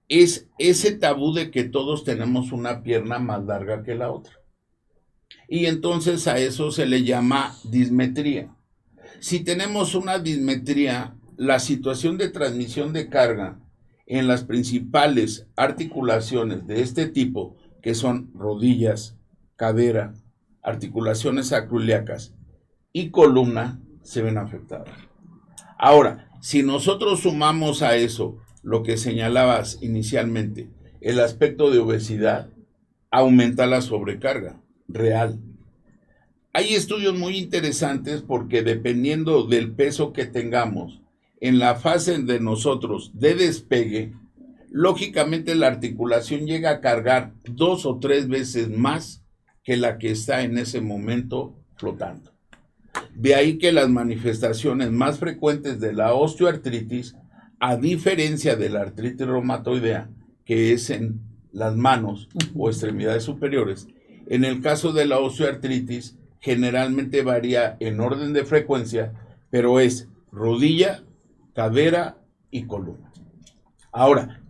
es ese tabú de que todos tenemos una pierna más larga que la otra. Y entonces a eso se le llama dismetría. Si tenemos una dismetría, la situación de transmisión de carga en las principales articulaciones de este tipo, que son rodillas, cadera, articulaciones sacroiliacas y columna, se ven afectadas. Ahora, si nosotros sumamos a eso lo que señalabas inicialmente, el aspecto de obesidad, aumenta la sobrecarga real. Hay estudios muy interesantes porque dependiendo del peso que tengamos, en la fase de nosotros de despegue, lógicamente la articulación llega a cargar 2 o 3 veces más que la que está en ese momento flotando. De ahí que las manifestaciones más frecuentes de la osteoartritis, a diferencia de la artritis reumatoidea, que es en las manos o extremidades superiores, en el caso de la osteoartritis generalmente varía en orden de frecuencia, pero es rodilla, cadera y columna. Ahora,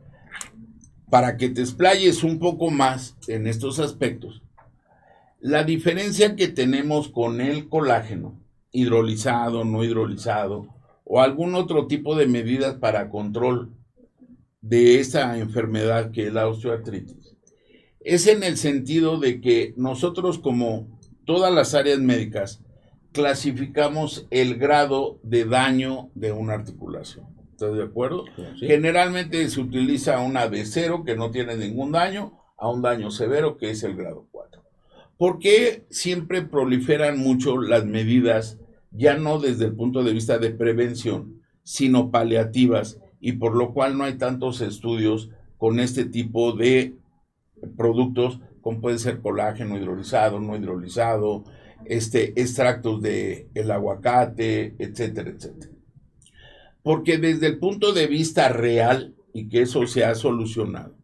para que te explayes un poco más en estos aspectos, la diferencia que tenemos con el colágeno, hidrolizado, no hidrolizado, o algún otro tipo de medidas para control de esta enfermedad que es la osteoartritis, es en el sentido de que nosotros, como todas las áreas médicas, clasificamos el grado de daño de una articulación. ¿Estás de acuerdo? Sí. Generalmente se utiliza una de 0, que no tiene ningún daño, a un daño severo, que es el grado 4. ¿Por qué siempre proliferan mucho las medidas, ya no desde el punto de vista de prevención, sino paliativas, y por lo cual no hay tantos estudios con este tipo de productos, como puede ser colágeno hidrolizado, no hidrolizado, extractos de el aguacate, etcétera, etcétera? Porque desde el punto de vista real, y que eso se ha solucionado,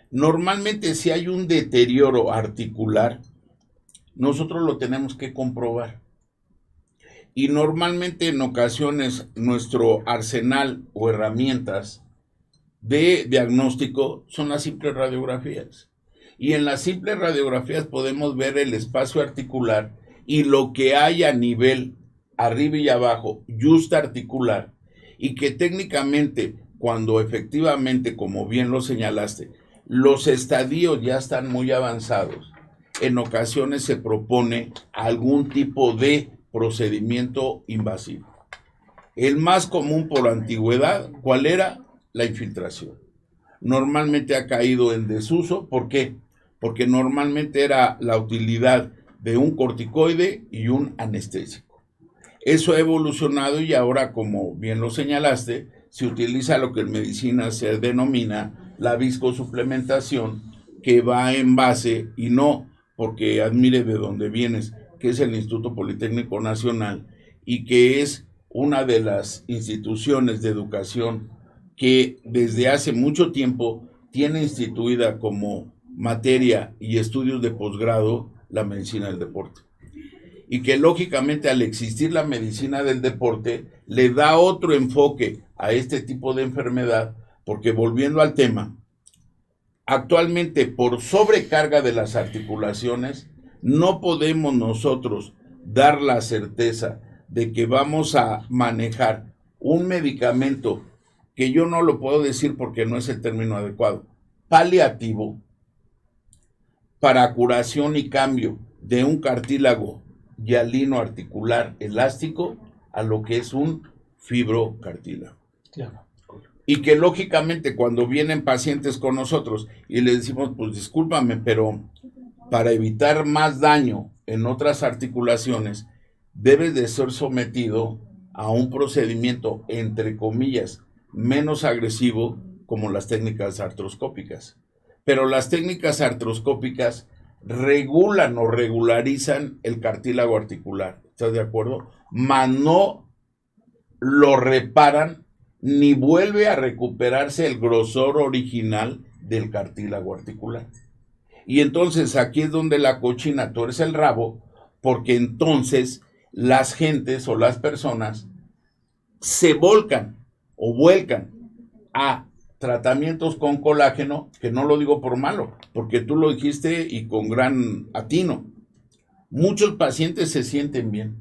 normalmente si hay un deterioro articular, nosotros lo tenemos que comprobar. Y normalmente en ocasiones nuestro arsenal o herramientas de diagnóstico son las simples radiografías. Y en las simples radiografías podemos ver el espacio articular y lo que hay a nivel arriba y abajo, justa articular, y que técnicamente, cuando efectivamente, como bien lo señalaste, los estadios ya están muy avanzados, en ocasiones se propone algún tipo de procedimiento invasivo. El más común por antigüedad, ¿cuál era? La infiltración. Normalmente ha caído en desuso, ¿por qué? Porque normalmente era la utilidad de un corticoide y un anestésico. Eso ha evolucionado y ahora, como bien lo señalaste, se utiliza lo que en medicina se denomina la viscosuplementación, que va en base, y no porque admire de dónde vienes, que es el Instituto Politécnico Nacional, y que es una de las instituciones de educación que desde hace mucho tiempo tiene instituida como materia y estudios de posgrado la medicina del deporte. Y que lógicamente al existir la medicina del deporte le da otro enfoque a este tipo de enfermedad, porque volviendo al tema, actualmente por sobrecarga de las articulaciones no podemos nosotros dar la certeza de que vamos a manejar un medicamento que yo no lo puedo decir porque no es el término adecuado, paliativo, para curación y cambio de un cartílago hialino articular elástico a lo que es un fibrocartílago. Claro. Y que lógicamente cuando vienen pacientes con nosotros y les decimos, pues discúlpame, pero para evitar más daño en otras articulaciones, debes de ser sometido a un procedimiento, entre comillas, menos agresivo, como las técnicas artroscópicas. Pero las técnicas artroscópicas regulan o regularizan el cartílago articular, ¿estás de acuerdo? Mas no lo reparan ni vuelve a recuperarse el grosor original del cartílago articular. Y entonces aquí es donde la cochina tuerce el rabo, porque entonces las gentes o las personas se volcan o vuelcan a tratamientos con colágeno, que no lo digo por malo, porque tú lo dijiste y con gran atino. Muchos pacientes se sienten bien.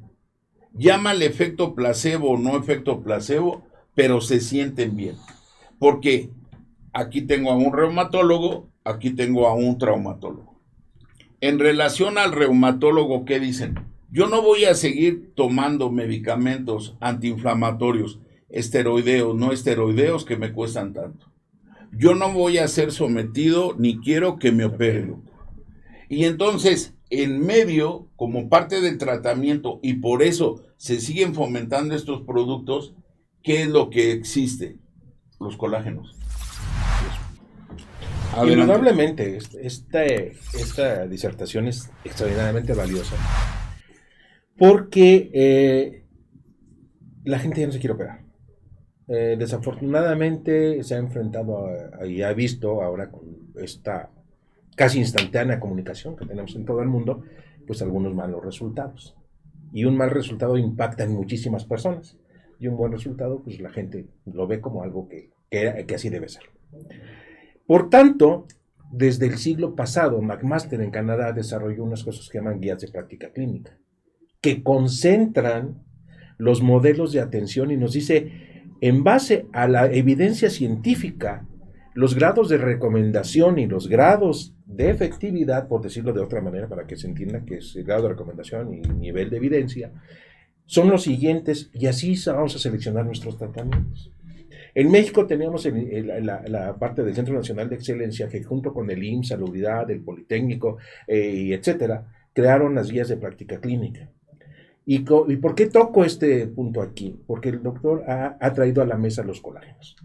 Llámale efecto placebo o no efecto placebo, pero se sienten bien. Porque aquí tengo a un reumatólogo, aquí tengo a un traumatólogo. En relación al reumatólogo, ¿qué dicen? Yo no voy a seguir tomando medicamentos antiinflamatorios, esteroideos, no esteroideos, que me cuestan tanto. Yo no voy a ser sometido ni quiero que me operen. Y entonces, en medio, como parte del tratamiento, y por eso se siguen fomentando estos productos, ¿qué es lo que existe? Los colágenos. Indudablemente, esta disertación es extraordinariamente valiosa, porque la gente ya no se quiere operar. Desafortunadamente se ha enfrentado y ha visto ahora con esta casi instantánea comunicación que tenemos en todo el mundo, pues algunos malos resultados. Y un mal resultado impacta en muchísimas personas. Y un buen resultado, pues la gente lo ve como algo que así debe ser. Por tanto, desde el siglo pasado, McMaster en Canadá desarrolló unas cosas que llaman guías de práctica clínica, que concentran los modelos de atención y nos dice, en base a la evidencia científica, los grados de recomendación y los grados de efectividad, por decirlo de otra manera, para que se entienda que es el grado de recomendación y nivel de evidencia, son los siguientes, y así vamos a seleccionar nuestros tratamientos. En México teníamos la parte del Centro Nacional de Excelencia, que junto con el IMSS, Salubridad, el Politécnico, etcétera, crearon las guías de práctica clínica. ¿Y por qué toco este punto aquí? Porque el doctor ha traído a la mesa los colágenos.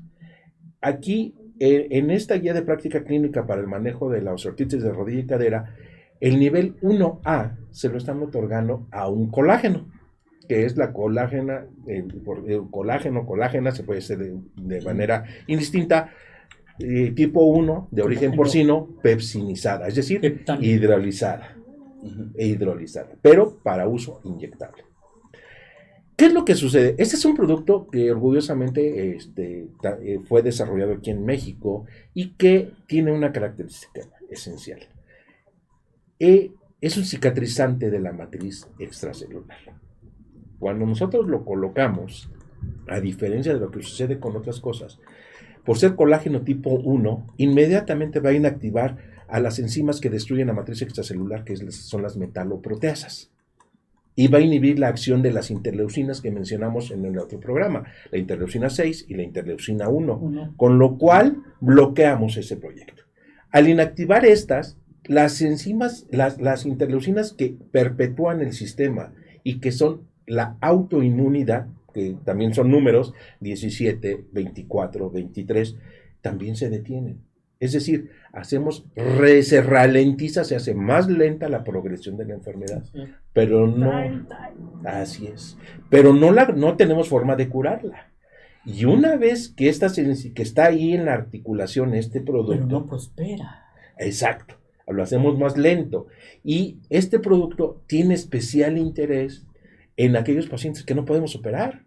Aquí, en esta guía de práctica clínica para el manejo de la osteoartritis de rodilla y cadera, el nivel 1A se lo están otorgando a un colágeno, que es la colágena, colágena, se puede hacer de manera indistinta, tipo 1, de origen porcino, pepsinizada, es decir, hidrolizada, pero para uso inyectable. ¿Qué es lo que sucede? Este es un producto que orgullosamente fue desarrollado aquí en México y que tiene una característica esencial. Es un cicatrizante de la matriz extracelular. Cuando nosotros lo colocamos, a diferencia de lo que sucede con otras cosas, por ser colágeno tipo 1, inmediatamente va a inactivar a las enzimas que destruyen la matriz extracelular, que son las metaloproteasas. Y va a inhibir la acción de las interleucinas que mencionamos en el otro programa, la interleucina 6 y la interleucina 1, con lo cual bloqueamos ese proyecto. Al inactivar estas, las enzimas, las interleucinas que perpetúan el sistema y que son la autoinmunidad, que también son números, 17, 24, 23, también se detienen. Es decir, se ralentiza, se hace más lenta la progresión de la enfermedad, pero no, así es, pero no tenemos forma de curarla. Y una vez que está ahí en la articulación este producto, pero no prospera. Exacto, lo hacemos más lento. Y este producto tiene especial interés en aquellos pacientes que no podemos operar.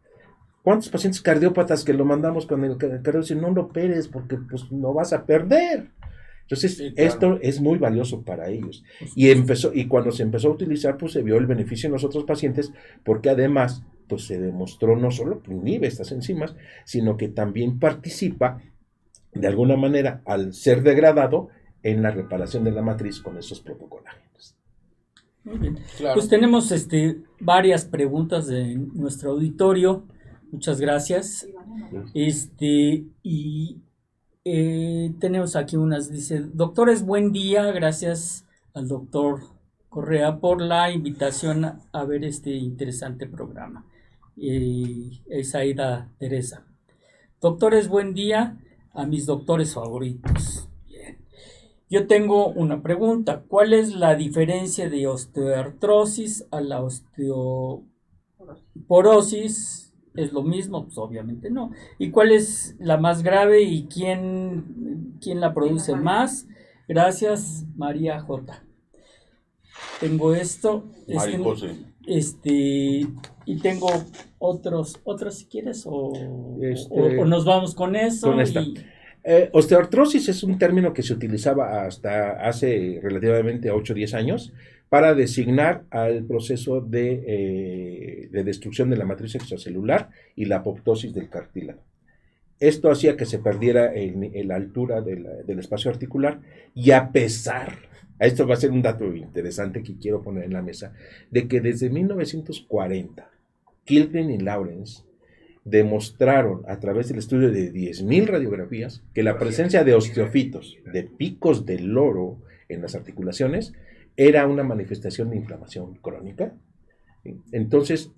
¿Cuántos pacientes cardiópatas que lo mandamos con el cardio dicen, no lo operes porque pues no vas a perder? Entonces, sí, claro, esto es muy valioso para ellos. Y cuando se empezó a utilizar, pues se vio el beneficio en los otros pacientes, porque además, pues se demostró no solo que inhibe estas enzimas, sino que también participa, de alguna manera, al ser degradado, en la reparación de la matriz con esos protocolágenos. Muy bien. Claro. Pues tenemos varias preguntas de nuestro auditorio. Muchas gracias. Tenemos aquí unas, dice, doctores, buen día, gracias al doctor Correa por la invitación a ver este interesante programa. Es Aida Teresa. Doctores, buen día a mis doctores favoritos. Bien. Yo tengo una pregunta. ¿Cuál es la diferencia de osteoartrosis a la osteoporosis? ¿Es lo mismo? Pues obviamente no. ¿Y cuál es la más grave y quién la produce más? Gracias, María J. Tengo esto. María José. Y tengo otros si quieres, o nos vamos con eso. Con esta. Osteoartrosis es un término que se utilizaba hasta hace relativamente 8 o 10 años para designar al proceso de destrucción de la matriz extracelular y la apoptosis del cartílago. Esto hacía que se perdiera la altura del espacio articular, y a pesar, esto va a ser un dato interesante que quiero poner en la mesa, de que desde 1940, Kilgren y Lawrence demostraron a través del estudio de 10.000 radiografías que la presencia de osteofitos, de picos de loro en las articulaciones, era una manifestación de inflamación crónica. Entonces,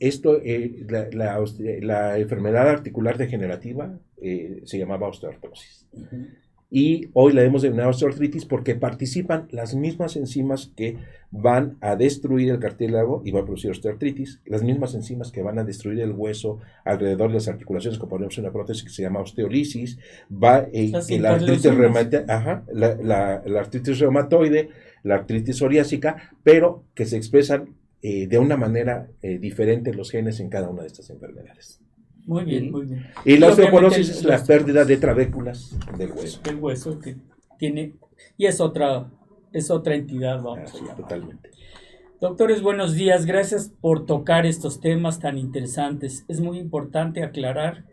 la enfermedad articular degenerativa se llamaba osteoartrosis. Uh-huh. Y hoy la hemos denominado osteoartritis porque participan las mismas enzimas que van a destruir el cartílago y va a producir osteoartritis, las mismas enzimas que van a destruir el hueso alrededor de las articulaciones, como ponemos una prótesis que se llama osteolisis, la artritis reumatoide, la artritis psoriásica, pero que se expresan de una manera diferente los genes en cada una de estas enfermedades. Muy bien, muy bien. Y la osteoporosis es la pérdida de trabéculas del hueso. El hueso que tiene, y es otra entidad, vamos a llamar. Totalmente. Doctores, buenos días, gracias por tocar estos temas tan interesantes. Es muy importante aclarar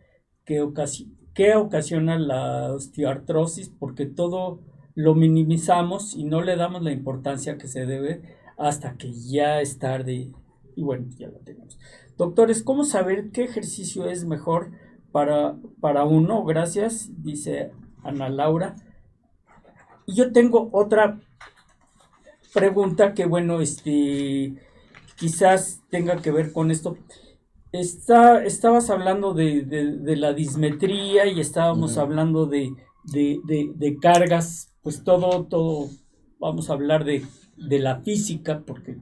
qué ocasiona la osteoartrosis, porque todo lo minimizamos y no le damos la importancia que se debe hasta que ya es tarde, y bueno, ya lo tenemos. Doctores, ¿cómo saber qué ejercicio es mejor para uno? Gracias, dice Ana Laura. Y yo tengo otra pregunta que, bueno, quizás tenga que ver con esto. Estabas hablando de la dismetría y estábamos hablando de cargas, pues todo, vamos a hablar de la física, porque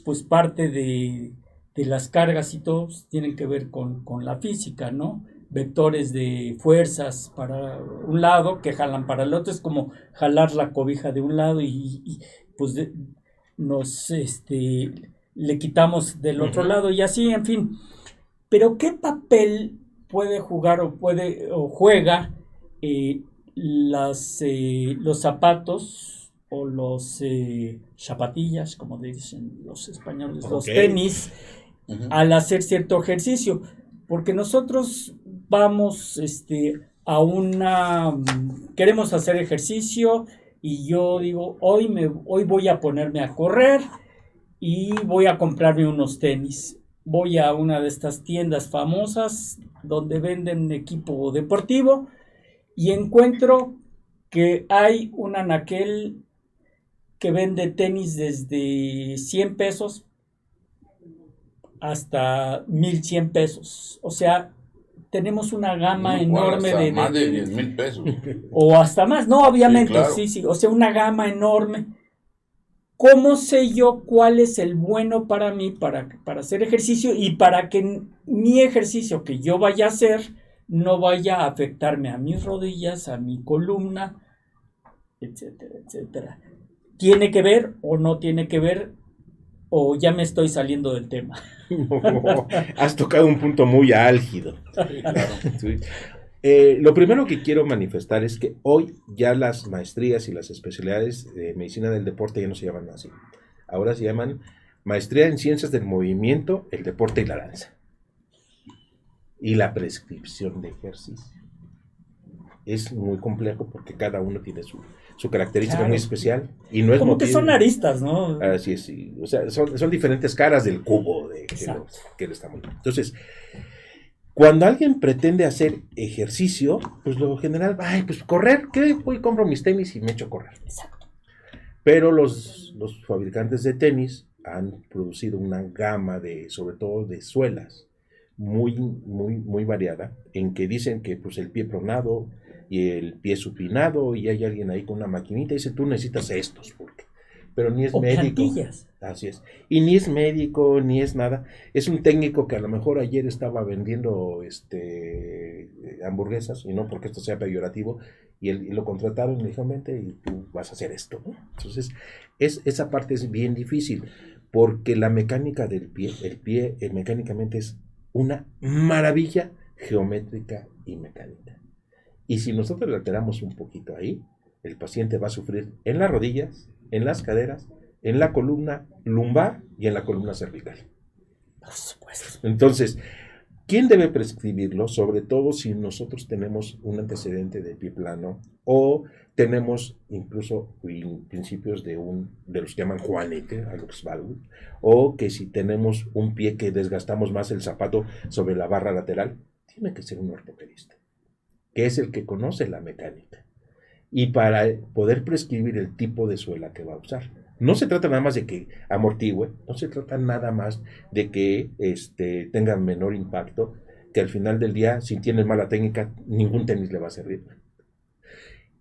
pues parte de las cargas y todo tienen que ver con la física, ¿no? Vectores de fuerzas para un lado que jalan para el otro, es como jalar la cobija de un lado y pues nos le quitamos del otro lado y así, en fin. Pero ¿qué papel puede jugar o juega los zapatos o los zapatillas, como dicen los españoles, los tenis, al hacer cierto ejercicio? Porque nosotros vamos queremos hacer ejercicio y yo digo, hoy voy a ponerme a correr y voy a comprarme unos tenis. Voy a una de estas tiendas famosas donde venden equipo deportivo y encuentro que hay un anaquel que vende tenis desde 100 pesos hasta 1100 pesos. O sea, tenemos una gama enorme de más de 10,000 pesos. O hasta más, no, obviamente, Sí, claro. sí, o sea, una gama enorme. ¿Cómo sé yo cuál es el bueno para mí para hacer ejercicio y para que mi ejercicio que yo vaya a hacer no vaya a afectarme a mis rodillas, a mi columna, etcétera, etcétera? ¿Tiene que ver o no tiene que ver? ¿O ya me estoy saliendo del tema? No, has tocado un punto muy álgido. Sí, claro. Sí. Lo primero que quiero manifestar es que hoy ya las maestrías y las especialidades de medicina del deporte ya no se llaman así. Ahora se llaman maestría en ciencias del movimiento, el deporte y la danza. Y la prescripción de ejercicio. Es muy complejo porque cada uno tiene su característica Claro. muy especial. Y no es Como que motivo- son aristas, ¿no? Así es, sí. O sea, son diferentes caras del cubo Exacto. que le estamos. Entonces, cuando alguien pretende hacer ejercicio, pues lo general, ay, pues correr, ¿qué? Voy, compro mis tenis y me echo a correr. Exacto. Pero los fabricantes de tenis han producido una gama sobre todo de suelas, muy variada, en que dicen que pues el pie pronado y el pie supinado, y hay alguien ahí con una maquinita y dice, tú necesitas estos, pero ni es O médico. plantillas. Así es. Y ni es médico, ni es nada. Es un técnico que a lo mejor ayer estaba vendiendo hamburguesas, y no porque esto sea peyorativo, y lo contrataron y le dijeron, vente y tú vas a hacer esto, ¿no? Entonces, esa parte es bien difícil, porque la mecánica del pie, el pie mecánicamente es una maravilla geométrica y mecánica. Y si nosotros le alteramos un poquito ahí, el paciente va a sufrir en las rodillas, en las caderas, en la columna lumbar y en la columna cervical. Por supuesto. Entonces, ¿quién debe prescribirlo? Sobre todo si nosotros tenemos un antecedente de pie plano o tenemos incluso principios de los que llaman juanete, Alux valgus, o que si tenemos un pie que desgastamos más el zapato sobre la barra lateral, tiene que ser un ortopedista, que es el que conoce la mecánica. Y para poder prescribir el tipo de suela que va a usar. No se trata nada más de que amortigüe, no se trata nada más de que tenga menor impacto, que al final del día, si tiene mala técnica, ningún tenis le va a servir.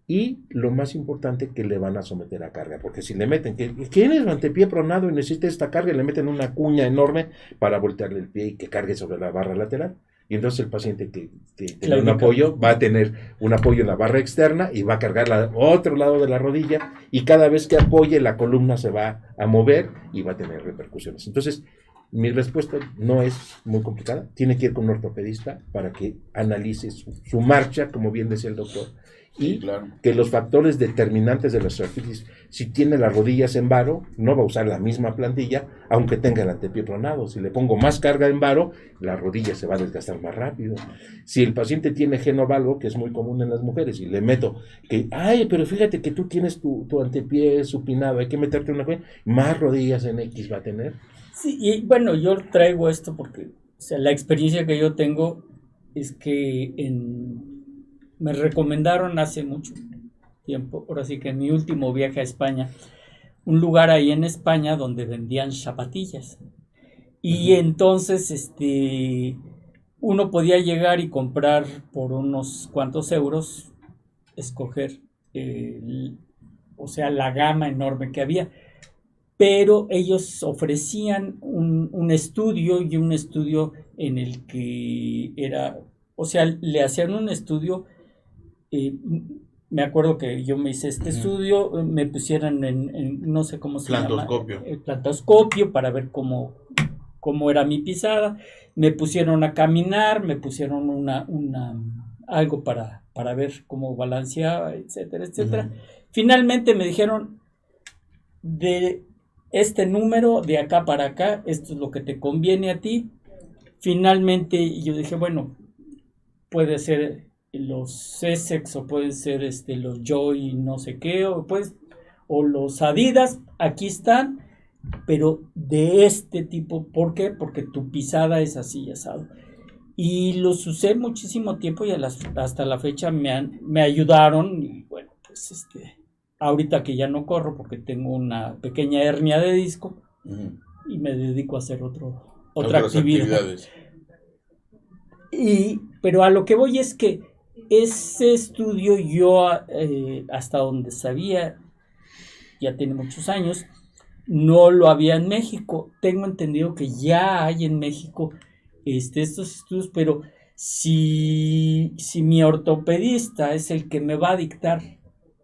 Y lo más importante, que le van a someter a carga, porque si le meten, ¿quién es antepié pronado y necesita esta carga? Y le meten una cuña enorme para voltearle el pie y que cargue sobre la barra lateral. Y entonces el paciente que tiene un apoyo va a tener un apoyo en la barra externa y va a cargar otro lado de la rodilla, y cada vez que apoye la columna se va a mover y va a tener repercusiones. Entonces, mi respuesta no es muy complicada. Tiene que ir con un ortopedista para que analice su marcha, como bien decía el doctor, y Sí, claro. que los factores determinantes de la osteoartritis, si tiene las rodillas en varo, no va a usar la misma plantilla, aunque tenga el antepié pronado. Si le pongo más carga en varo, la rodilla se va a desgastar más rápido. Si el paciente tiene genovalgo, que es muy común en las mujeres, y le meto que, ay, pero fíjate que tú tienes tu antepié supinado, hay que meterte una cosa, más rodillas en X va a tener. Sí, y bueno, yo traigo esto porque, o sea, la experiencia que yo tengo es que me recomendaron hace mucho tiempo, ahora sí que en mi último viaje a España, un lugar ahí en España donde vendían zapatillas. Y entonces, uno podía llegar y comprar por unos cuantos euros, escoger, o sea, la gama enorme que había. Pero ellos ofrecían un estudio, y un estudio en el que era, o sea, le hacían un estudio. Me acuerdo que yo me hice este estudio, me pusieron en no sé cómo se Plantoscopio. llama, plantoscopio para ver cómo era mi pisada, me pusieron a caminar, me pusieron algo para ver cómo balanceaba, etcétera, etcétera. Finalmente me dijeron, de este número de acá para acá, esto es lo que te conviene a ti. Finalmente yo dije, bueno, puede ser los Essex o pueden ser los Joy no sé qué, o los Adidas, aquí están, pero de este tipo. ¿Por qué? Porque tu pisada es así, asado. Y los usé muchísimo tiempo y hasta la fecha me ayudaron. Y bueno, pues ahorita que ya no corro porque tengo una pequeña hernia de disco y me dedico a hacer otra actividad. Pero a lo que voy es que ese estudio yo, hasta donde sabía, ya tiene muchos años, no lo había en México. Tengo entendido que ya hay en México estos estudios, pero si mi ortopedista es el que me va a dictar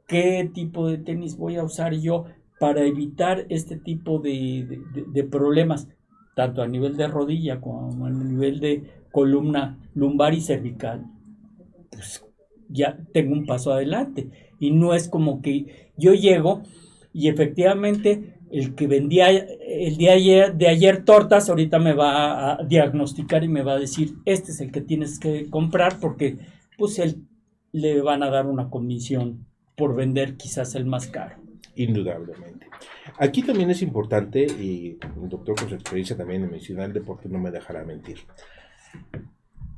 qué tipo de tenis voy a usar yo para evitar este tipo de problemas, tanto a nivel de rodilla como a nivel de columna lumbar y cervical, pues ya tengo un paso adelante. Y no es como que yo llego y efectivamente el que vendía el día de ayer tortas, ahorita me va a diagnosticar y me va a decir, este es el que tienes que comprar, porque pues él le van a dar una comisión por vender quizás el más caro. Indudablemente. Aquí también es importante, y el doctor con su experiencia también en medicina del deporte no me dejará mentir,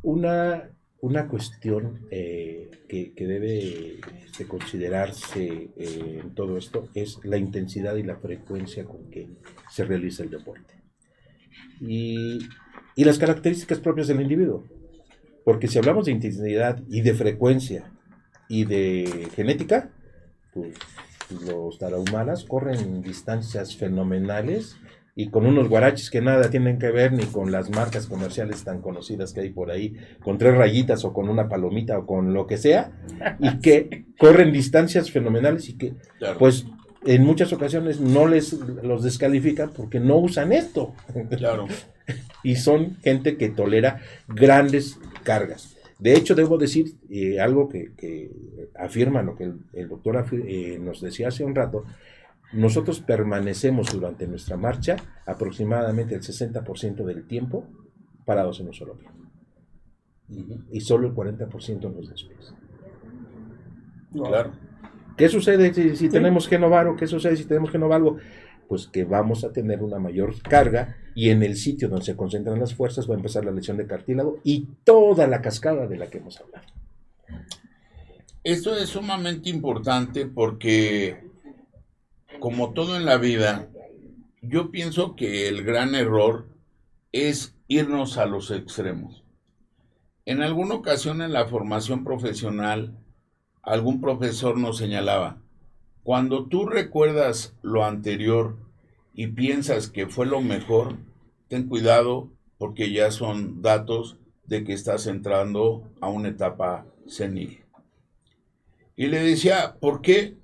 una cuestión que debe considerarse en todo esto es la intensidad y la frecuencia con que se realiza el deporte. Y las características propias del individuo. Porque si hablamos de intensidad y de frecuencia y de genética, pues los tarahumaras corren distancias fenomenales y con unos guaraches que nada tienen que ver ni con las marcas comerciales tan conocidas que hay por ahí, con 3 rayitas o con una palomita o con lo que sea, y que corren distancias fenomenales y que, claro, pues en muchas ocasiones no los descalifican porque no usan esto. Claro. Y son gente que tolera grandes cargas. De hecho, debo decir algo que afirma lo que el doctor nos decía hace un rato. Nosotros permanecemos durante nuestra marcha aproximadamente el 60% del tiempo parados en un solo pie. Y solo el 40% en los dos pies. Claro. ¿Qué sucede si tenemos que innovar o qué sucede si tenemos que innovar algo? Pues que vamos a tener una mayor carga y en el sitio donde se concentran las fuerzas va a empezar la lesión de cartílago y toda la cascada de la que hemos hablado. Esto es sumamente importante porque, como todo en la vida, yo pienso que el gran error es irnos a los extremos. En alguna ocasión en la formación profesional, algún profesor nos señalaba, cuando tú recuerdas lo anterior y piensas que fue lo mejor, ten cuidado porque ya son datos de que estás entrando a una etapa senil. Y le decía, ¿por qué?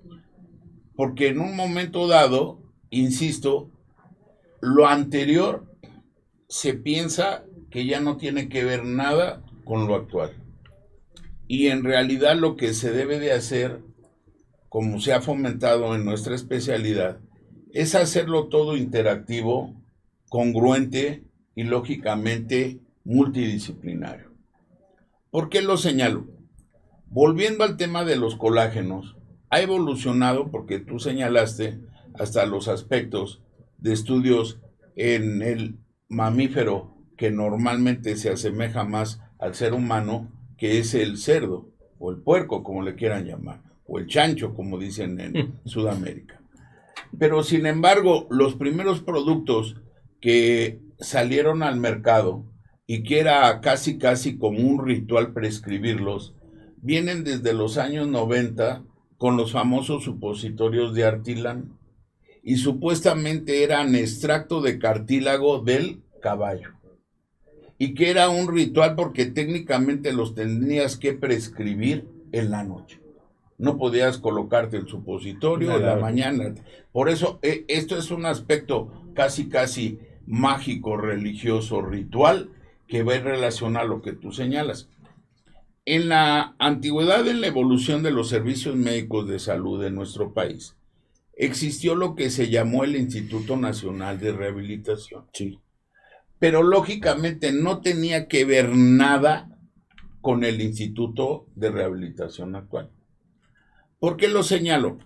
Porque en un momento dado, insisto, lo anterior se piensa que ya no tiene que ver nada con lo actual. Y en realidad lo que se debe de hacer, como se ha fomentado en nuestra especialidad, es hacerlo todo interactivo, congruente y lógicamente multidisciplinario. ¿Por qué lo señalo? Volviendo al tema de los colágenos, ha evolucionado porque tú señalaste hasta los aspectos de estudios en el mamífero que normalmente se asemeja más al ser humano, que es el cerdo o el puerco, como le quieran llamar, o el chancho, como dicen en Sudamérica. Pero sin embargo, los primeros productos que salieron al mercado y que era casi como un ritual prescribirlos, vienen desde los años 90 con los famosos supositorios de Artilan y supuestamente eran extracto de cartílago del caballo y que era un ritual porque técnicamente los tenías que prescribir en la noche. No podías colocarte el supositorio en la mañana. Por eso esto es un aspecto casi mágico, religioso, ritual, que va en relación a lo que tú señalas. En la antigüedad, en la evolución de los servicios médicos de salud en nuestro país, existió lo que se llamó el Instituto Nacional de Rehabilitación. Sí. Pero lógicamente no tenía que ver nada con el Instituto de Rehabilitación actual. ¿Por qué lo señalo?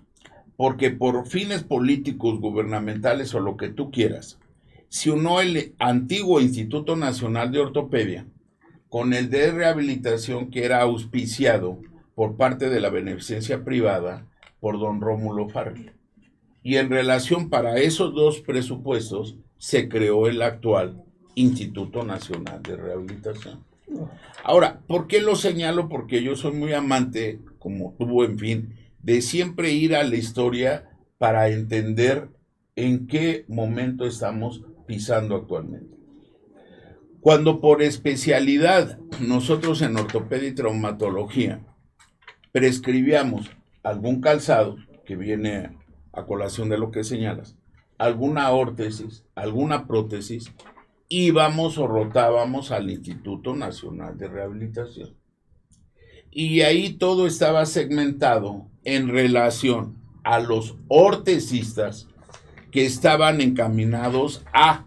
Porque por fines políticos, gubernamentales o lo que tú quieras, se unió el antiguo Instituto Nacional de Ortopedia con el de rehabilitación que era auspiciado por parte de la beneficencia privada por don Rómulo Farrell. Y en relación para esos dos presupuestos se creó el actual Instituto Nacional de Rehabilitación. Ahora, ¿por qué lo señalo? Porque yo soy muy amante, como tú, en fin, de siempre ir a la historia para entender en qué momento estamos pisando actualmente. Cuando por especialidad nosotros en ortopedia y traumatología prescribíamos algún calzado, que viene a colación de lo que señalas, alguna órtesis, alguna prótesis, íbamos o rotábamos al Instituto Nacional de Rehabilitación. Y ahí todo estaba segmentado en relación a los ortesistas que estaban encaminados a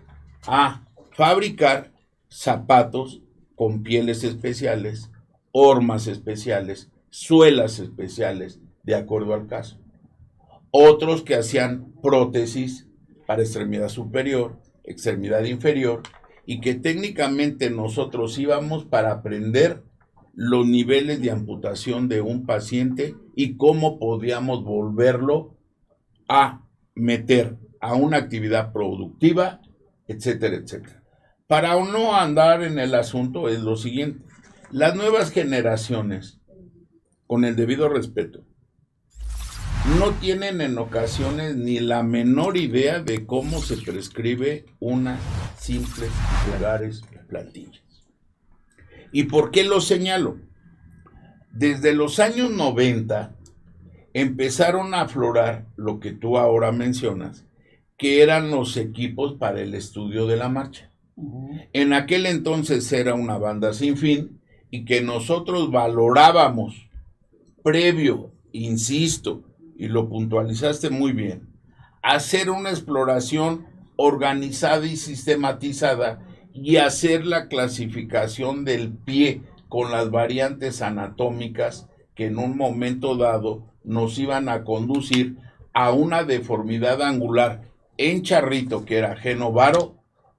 fabricar zapatos con pieles especiales, hormas especiales, suelas especiales, de acuerdo al caso. Otros que hacían prótesis para extremidad superior, extremidad inferior, y que técnicamente nosotros íbamos para aprender los niveles de amputación de un paciente y cómo podíamos volverlo a meter a una actividad productiva, etcétera, etcétera. Para no andar en el asunto es lo siguiente: las nuevas generaciones, con el debido respeto, no tienen en ocasiones ni la menor idea de cómo se prescribe unas simples y vulgares plantillas. ¿Y por qué lo señalo? Desde los años 90 empezaron a aflorar lo que tú ahora mencionas, que eran los equipos para el estudio de la marcha. En aquel entonces era una banda sin fin y que nosotros valorábamos previo, insisto, y lo puntualizaste muy bien, hacer una exploración organizada y sistematizada y hacer la clasificación del pie con las variantes anatómicas que en un momento dado nos iban a conducir a una deformidad angular en charrito, que era geno varo,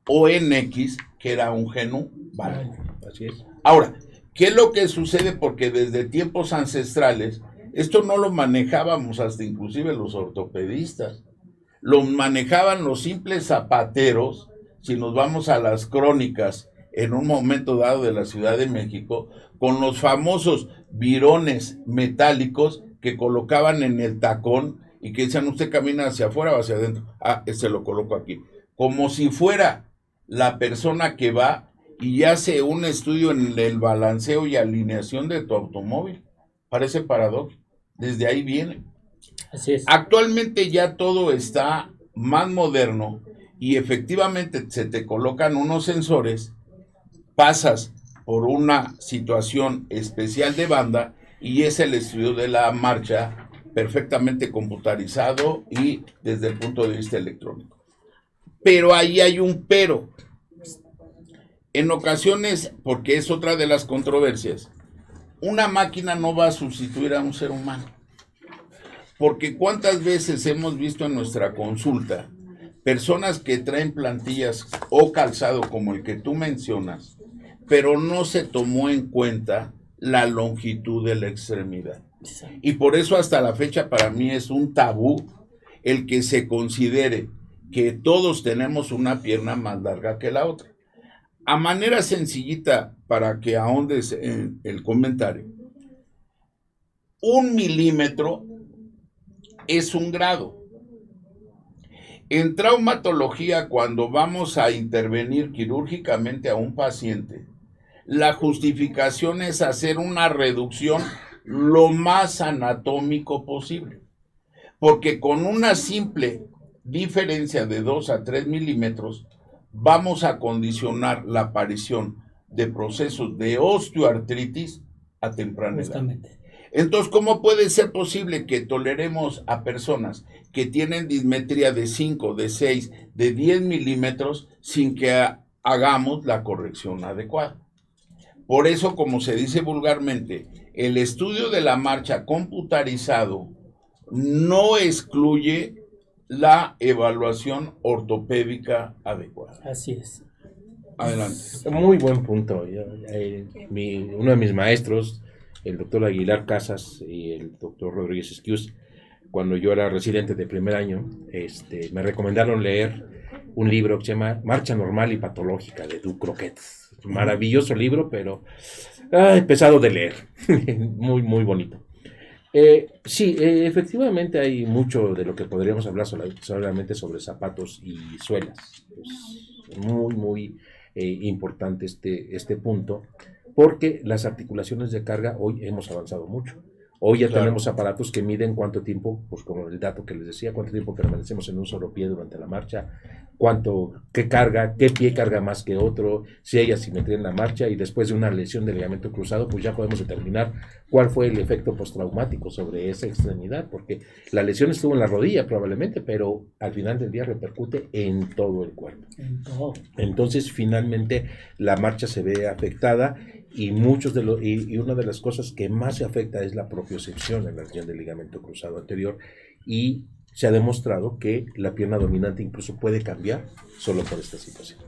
o en X, que era un geno varo. Así es. Ahora, ¿qué es lo que sucede? Porque desde tiempos ancestrales esto no lo manejábamos hasta inclusive los ortopedistas. Lo manejaban los simples zapateros. Si nos vamos a las crónicas en un momento dado de la Ciudad de México, con los famosos virones metálicos que colocaban en el tacón y que decían, usted camina hacia afuera o hacia adentro. Este lo coloco aquí. Como si fuera la persona que va y hace un estudio en el balanceo y alineación de tu automóvil. Parece paradójico. Desde ahí viene. Así es. Actualmente ya todo está más moderno y efectivamente se te colocan unos sensores, pasas por una situación especial de banda y es el estudio de la marcha perfectamente computarizado y desde el punto de vista electrónico. Pero ahí hay un pero. En ocasiones, porque es otra de las controversias, una máquina no va a sustituir a un ser humano. Porque cuántas veces hemos visto en nuestra consulta personas que traen plantillas o calzado como el que tú mencionas, pero no se tomó en cuenta la longitud de la extremidad. Y por eso hasta la fecha para mí es un tabú el que se considere que todos tenemos una pierna más larga que la otra. A manera sencillita, para que ahondes en el comentario, 1 milímetro es 1 grado. En traumatología, cuando vamos a intervenir quirúrgicamente a un paciente, la justificación es hacer una reducción lo más anatómico posible, porque con una simple diferencia de 2 a 3 milímetros vamos a condicionar la aparición de procesos de osteoartritis a temprana edad. Entonces, ¿cómo puede ser posible que toleremos a personas que tienen dismetría de 5, de 6, de 10 milímetros sin que hagamos la corrección adecuada? Por eso, como se dice vulgarmente, el estudio de la marcha computarizado no excluye la evaluación ortopédica adecuada. Así es. Adelante. Muy buen punto. Uno de mis maestros, el doctor Aguilar Casas y el doctor Rodríguez Esquius, cuando yo era residente de primer año, me recomendaron leer un libro que se llama Marcha Normal y Patológica de Du Croquet. Maravilloso libro, pero pesado de leer. Muy, muy bonito. Sí, efectivamente hay mucho de lo que podríamos hablar solamente sobre zapatos y suelas. Es muy, muy importante este punto, porque las articulaciones de carga hoy hemos avanzado mucho. Hoy ya tenemos aparatos que miden cuánto tiempo, pues como el dato que les decía, cuánto tiempo permanecemos en un solo pie durante la marcha, qué pie carga más que otro, si hay asimetría en la marcha, y después de una lesión de ligamento cruzado, pues ya podemos determinar cuál fue el efecto postraumático sobre esa extremidad, porque la lesión estuvo en la rodilla probablemente, pero al final del día repercute en todo el cuerpo. Entonces, finalmente, la marcha se ve afectada, y una de las cosas que más se afecta es la propiocepción en la región del ligamento cruzado anterior, y se ha demostrado que la pierna dominante incluso puede cambiar solo por esta situación.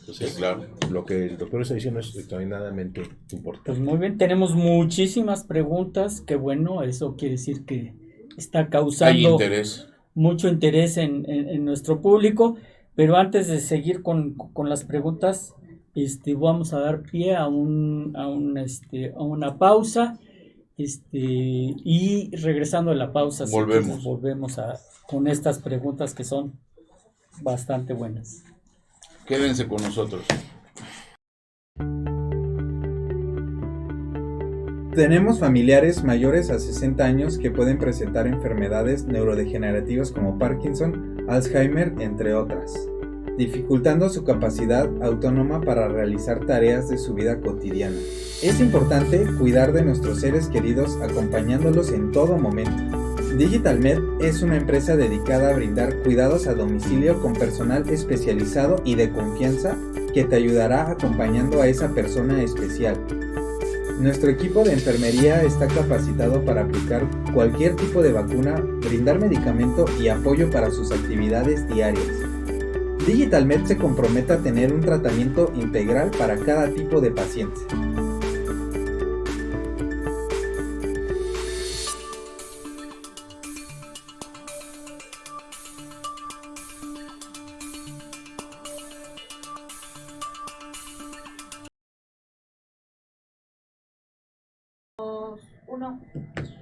Entonces, claro, lo que el doctor está diciendo es extraordinariamente importante. Pues muy bien, tenemos muchísimas preguntas, que bueno, eso quiere decir que está causando mucho interés en nuestro público, pero antes de seguir con las preguntas, vamos a dar pie a una pausa, y regresando a la pausa volvemos con estas preguntas que son bastante buenas. Quédense con nosotros. Tenemos familiares mayores a 60 años que pueden presentar enfermedades neurodegenerativas como Parkinson, Alzheimer, entre otras, dificultando su capacidad autónoma para realizar tareas de su vida cotidiana. Es importante cuidar de nuestros seres queridos acompañándolos en todo momento. DigitalMed es una empresa dedicada a brindar cuidados a domicilio con personal especializado y de confianza que te ayudará acompañando a esa persona especial. Nuestro equipo de enfermería está capacitado para aplicar cualquier tipo de vacuna, brindar medicamento y apoyo para sus actividades diarias. DigitalMed se compromete a tener un tratamiento integral para cada tipo de paciente.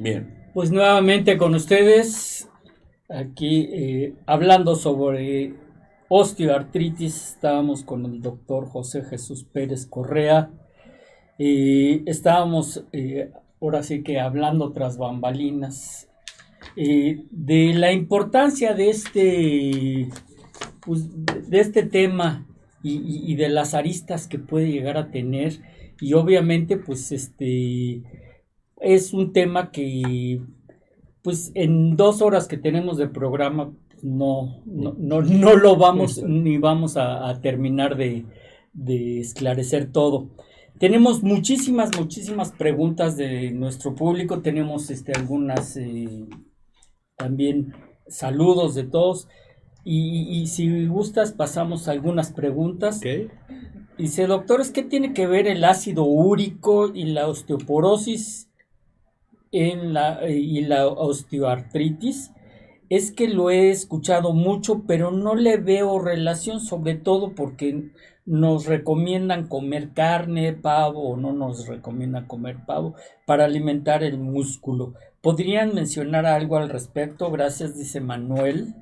Bien. Pues nuevamente con ustedes, aquí hablando sobre osteoartritis. Estábamos con el doctor José Jesús Pérez Correa, y estábamos ahora sí que hablando tras bambalinas de la importancia de este tema y de las aristas que puede llegar a tener, y obviamente pues es un tema que pues en 2 horas que tenemos de programa no lo vamos ni vamos a terminar de esclarecer todo. Tenemos muchísimas preguntas de nuestro público, tenemos algunas también saludos de todos, y si gustas pasamos algunas preguntas. Okay. Dice, doctores, ¿qué tiene que ver el ácido úrico y la osteoporosis y la osteoartritis? Es que lo he escuchado mucho, pero no le veo relación, sobre todo porque nos recomiendan comer carne, pavo, o no nos recomiendan comer pavo para alimentar el músculo. ¿Podrían mencionar algo al respecto? Gracias, dice Manuel.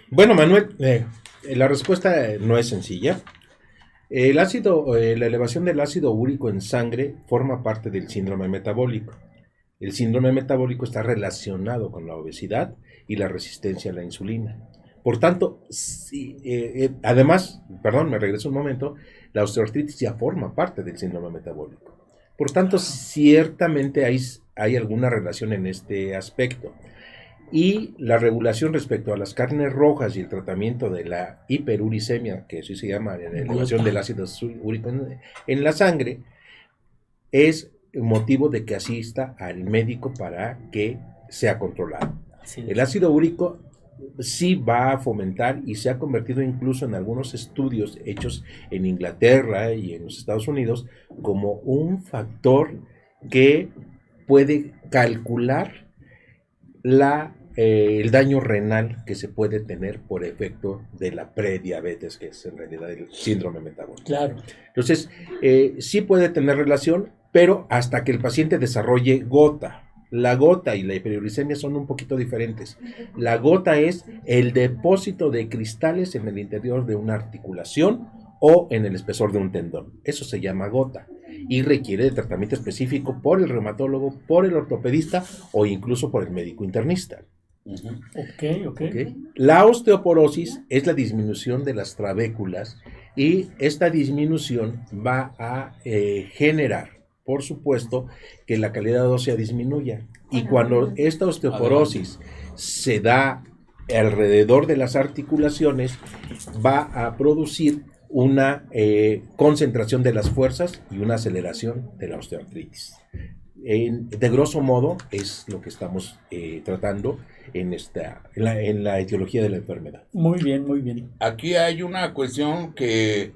Bueno, Manuel, la respuesta no es sencilla. La elevación del ácido úrico en sangre forma parte del síndrome metabólico. El síndrome metabólico está relacionado con la obesidad y la resistencia a la insulina. Por tanto, además, me regreso un momento, la osteoartritis ya forma parte del síndrome metabólico. Por tanto, ciertamente hay alguna relación en este aspecto. y la regulación respecto a las carnes rojas y el tratamiento de la hiperuricemia, que así se llama, la elevación del ácido úrico en la sangre, es motivo de que asista al médico para que sea controlado. El ácido úrico sí va a fomentar y se ha convertido incluso en algunos estudios hechos en Inglaterra y en los Estados Unidos como un factor que puede calcular el daño renal que se puede tener por efecto de la prediabetes, que es en realidad el síndrome metabólico. Claro. Entonces, sí puede tener relación, pero hasta que el paciente desarrolle gota. La gota y la hiperuricemia son un poquito diferentes. La gota es el depósito de cristales en el interior de una articulación o en el espesor de un tendón. Eso se llama gota y requiere de tratamiento específico por el reumatólogo, por el ortopedista o incluso por el médico internista. Okay. La osteoporosis es la disminución de las trabéculas y esta disminución va a generar, por supuesto, que la calidad ósea disminuya. Y cuando esta osteoporosis se da alrededor de las articulaciones, va a producir una concentración de las fuerzas y una aceleración de la osteoartritis. De grosso modo es lo que estamos tratando en la etiología de la enfermedad. Muy bien, muy bien. Aquí hay una cuestión que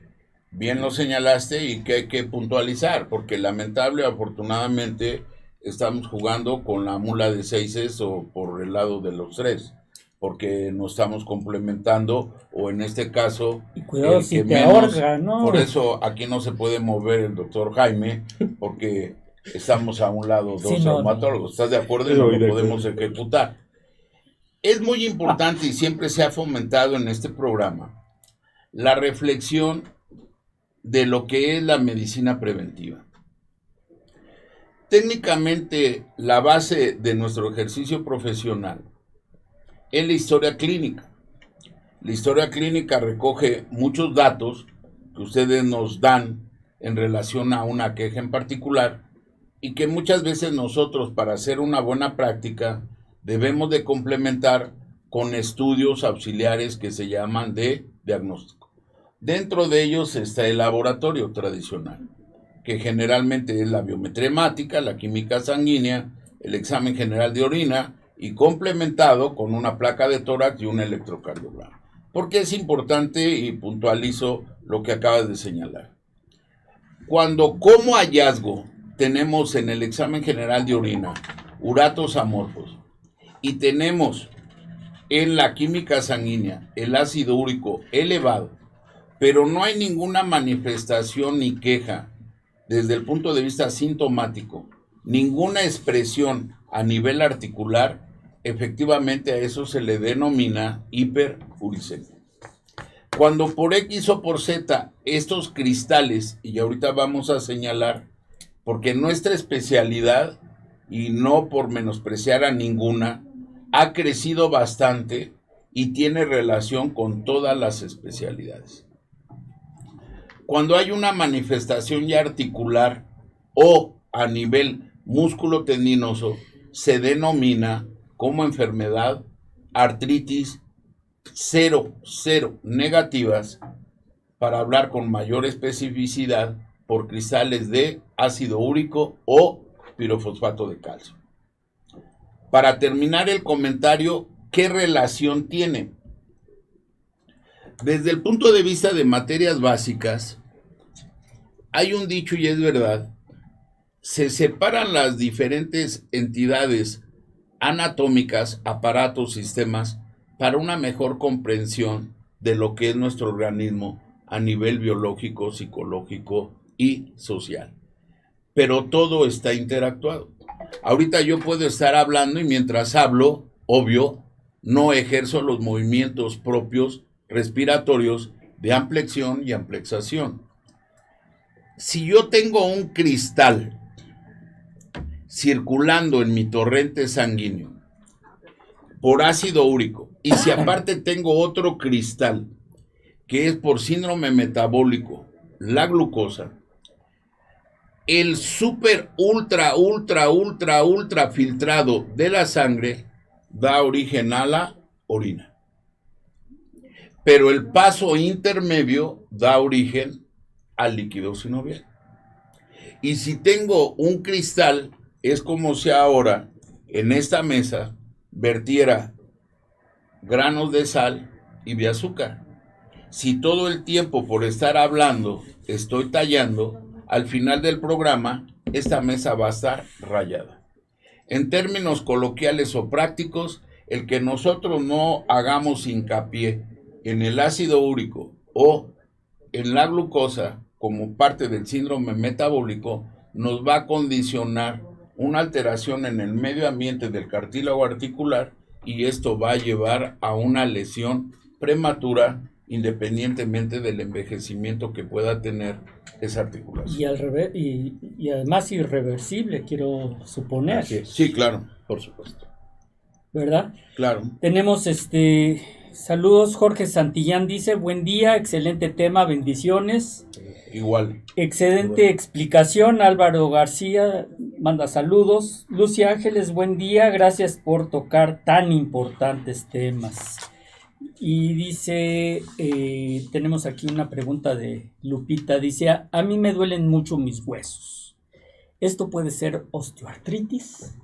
bien lo señalaste y que hay que puntualizar, porque lamentable o afortunadamente estamos jugando con la mula de 6 o por el lado de los 3, porque no estamos complementando, o en este caso, y cuidado si te menos, ahorca, ¿no? Por eso aquí no se puede mover el doctor Jaime, porque estamos a un lado dos reumatólogos. ¿Estás de acuerdo? Y no lo podemos ejecutar. Es muy importante y siempre se ha fomentado en este programa la reflexión de lo que es la medicina preventiva. Técnicamente, la base de nuestro ejercicio profesional es la historia clínica. La historia clínica recoge muchos datos que ustedes nos dan en relación a una queja en particular y que muchas veces nosotros, para hacer una buena práctica, debemos de complementar con estudios auxiliares que se llaman de diagnóstico. Dentro de ellos está el laboratorio tradicional, que generalmente es la biometría hemática, la química sanguínea, el examen general de orina y complementado con una placa de tórax y un electrocardiograma. Porque es importante y puntualizo lo que acabas de señalar. Cuando como hallazgo tenemos en el examen general de orina uratos amorfos y tenemos en la química sanguínea el ácido úrico elevado, pero no hay ninguna manifestación ni queja desde el punto de vista sintomático, ninguna expresión a nivel articular, efectivamente a eso se le denomina hiperuricemia. Cuando por X o por Z estos cristales, y ahorita vamos a señalar, porque nuestra especialidad, y no por menospreciar a ninguna, ha crecido bastante y tiene relación con todas las especialidades. Cuando hay una manifestación ya articular o a nivel músculo tendinoso, se denomina como enfermedad artritis 0 negativas, para hablar con mayor especificidad por cristales de ácido úrico o pirofosfato de calcio. Para terminar el comentario, ¿qué relación tiene? Desde el punto de vista de materias básicas, hay un dicho y es verdad, se separan las diferentes entidades anatómicas, aparatos, sistemas, para una mejor comprensión de lo que es nuestro organismo a nivel biológico, psicológico y social. Pero todo está interactuado. Ahorita yo puedo estar hablando y mientras hablo, obvio, no ejerzo los movimientos propios respiratorios de amplexión y amplexación. Si yo tengo un cristal circulando en mi torrente sanguíneo por ácido úrico y si aparte tengo otro cristal que es por síndrome metabólico, la glucosa, el super ultra filtrado de la sangre da origen a la orina. Pero el paso intermedio da origen al líquido sinovial. Y si tengo un cristal, es como si ahora en esta mesa vertiera granos de sal y de azúcar. Si todo el tiempo por estar hablando estoy tallando, al final del programa esta mesa va a estar rayada. En términos coloquiales o prácticos, el que nosotros no hagamos hincapié en el ácido úrico o en la glucosa como parte del síndrome metabólico nos va a condicionar una alteración en el medio ambiente del cartílago articular y esto va a llevar a una lesión prematura independientemente del envejecimiento que pueda tener esa articulación. Y al revés, y además irreversible, quiero suponer. Sí, claro. Por supuesto. ¿Verdad? Claro. Tenemos saludos. Jorge Santillán dice, buen día, excelente tema, bendiciones. Igual. Excelente explicación. Álvaro García manda saludos. Lucia Ángeles, buen día, gracias por tocar tan importantes temas. Y dice, tenemos aquí una pregunta de Lupita, dice, a mí me duelen mucho mis huesos. ¿Esto puede ser osteoartritis?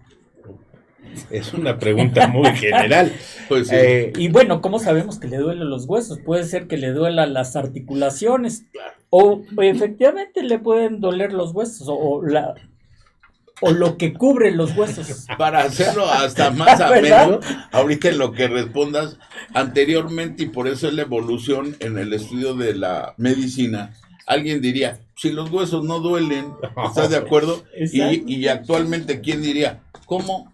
Es una pregunta muy general. Pues sí. Y bueno, ¿cómo sabemos que le duelen los huesos? Puede ser que le duelan las articulaciones, o efectivamente le pueden doler los huesos, o lo que cubre los huesos. Para hacerlo hasta más ameno, ahorita en lo que respondas, anteriormente, y por eso es la evolución en el estudio de la medicina, alguien diría, si los huesos no duelen, ¿estás de acuerdo? Y actualmente, ¿quién diría? ¿Cómo?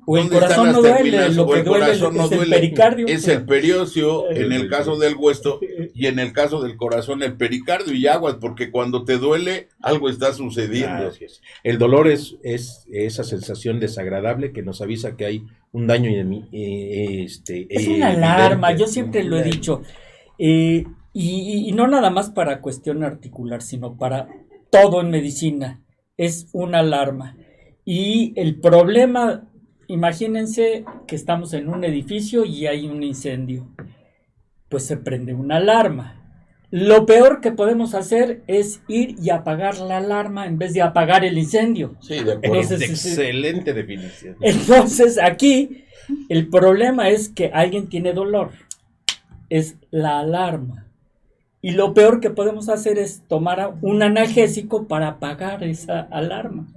O el corazón no duele, lo que duele es el pericardio. Es el periósteo, en el caso del hueso, y en el caso del corazón, el pericardio y aguas, porque cuando te duele, algo está sucediendo. Así es. El dolor es esa sensación desagradable que nos avisa que hay un daño. Es una alarma, yo siempre lo he dicho. Y no nada más para cuestión articular, sino para todo en medicina. Es una alarma. Y el problema... Imagínense que estamos en un edificio y hay un incendio. Pues se prende una alarma. Lo peor que podemos hacer es ir y apagar la alarma en vez de apagar el incendio. Sí, de acuerdo. Entonces, excelente definición. Entonces, aquí el problema es que alguien tiene dolor. Es la alarma. Y lo peor que podemos hacer es tomar un analgésico para apagar esa alarma.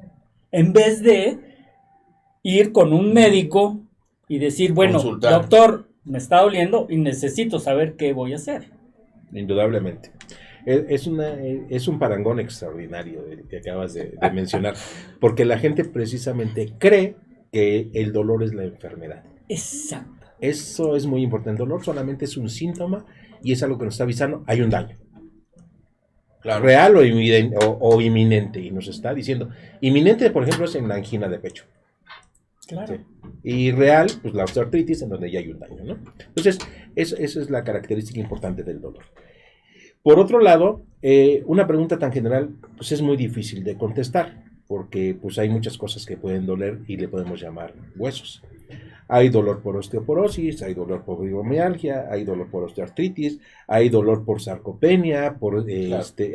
En vez de ir con un médico y decir, bueno, consultar. Doctor, me está doliendo y necesito saber qué voy a hacer. Indudablemente. Es un parangón extraordinario el que acabas de mencionar, porque la gente precisamente cree que el dolor es la enfermedad. Exacto. Eso es muy importante. El dolor solamente es un síntoma y es algo que nos está avisando, hay un daño. Claro. Real o inminente, y nos está diciendo, inminente, por ejemplo, es en la angina de pecho. Claro. Sí. Y real, pues la osteoartritis, en donde ya hay un daño, ¿no? Entonces, esa es la característica importante del dolor. Por otro lado, una pregunta tan general, pues es muy difícil de contestar, porque pues hay muchas cosas que pueden doler y le podemos llamar huesos. Hay dolor por osteoporosis, hay dolor por fibromialgia, hay dolor por osteoartritis, hay dolor por sarcopenia,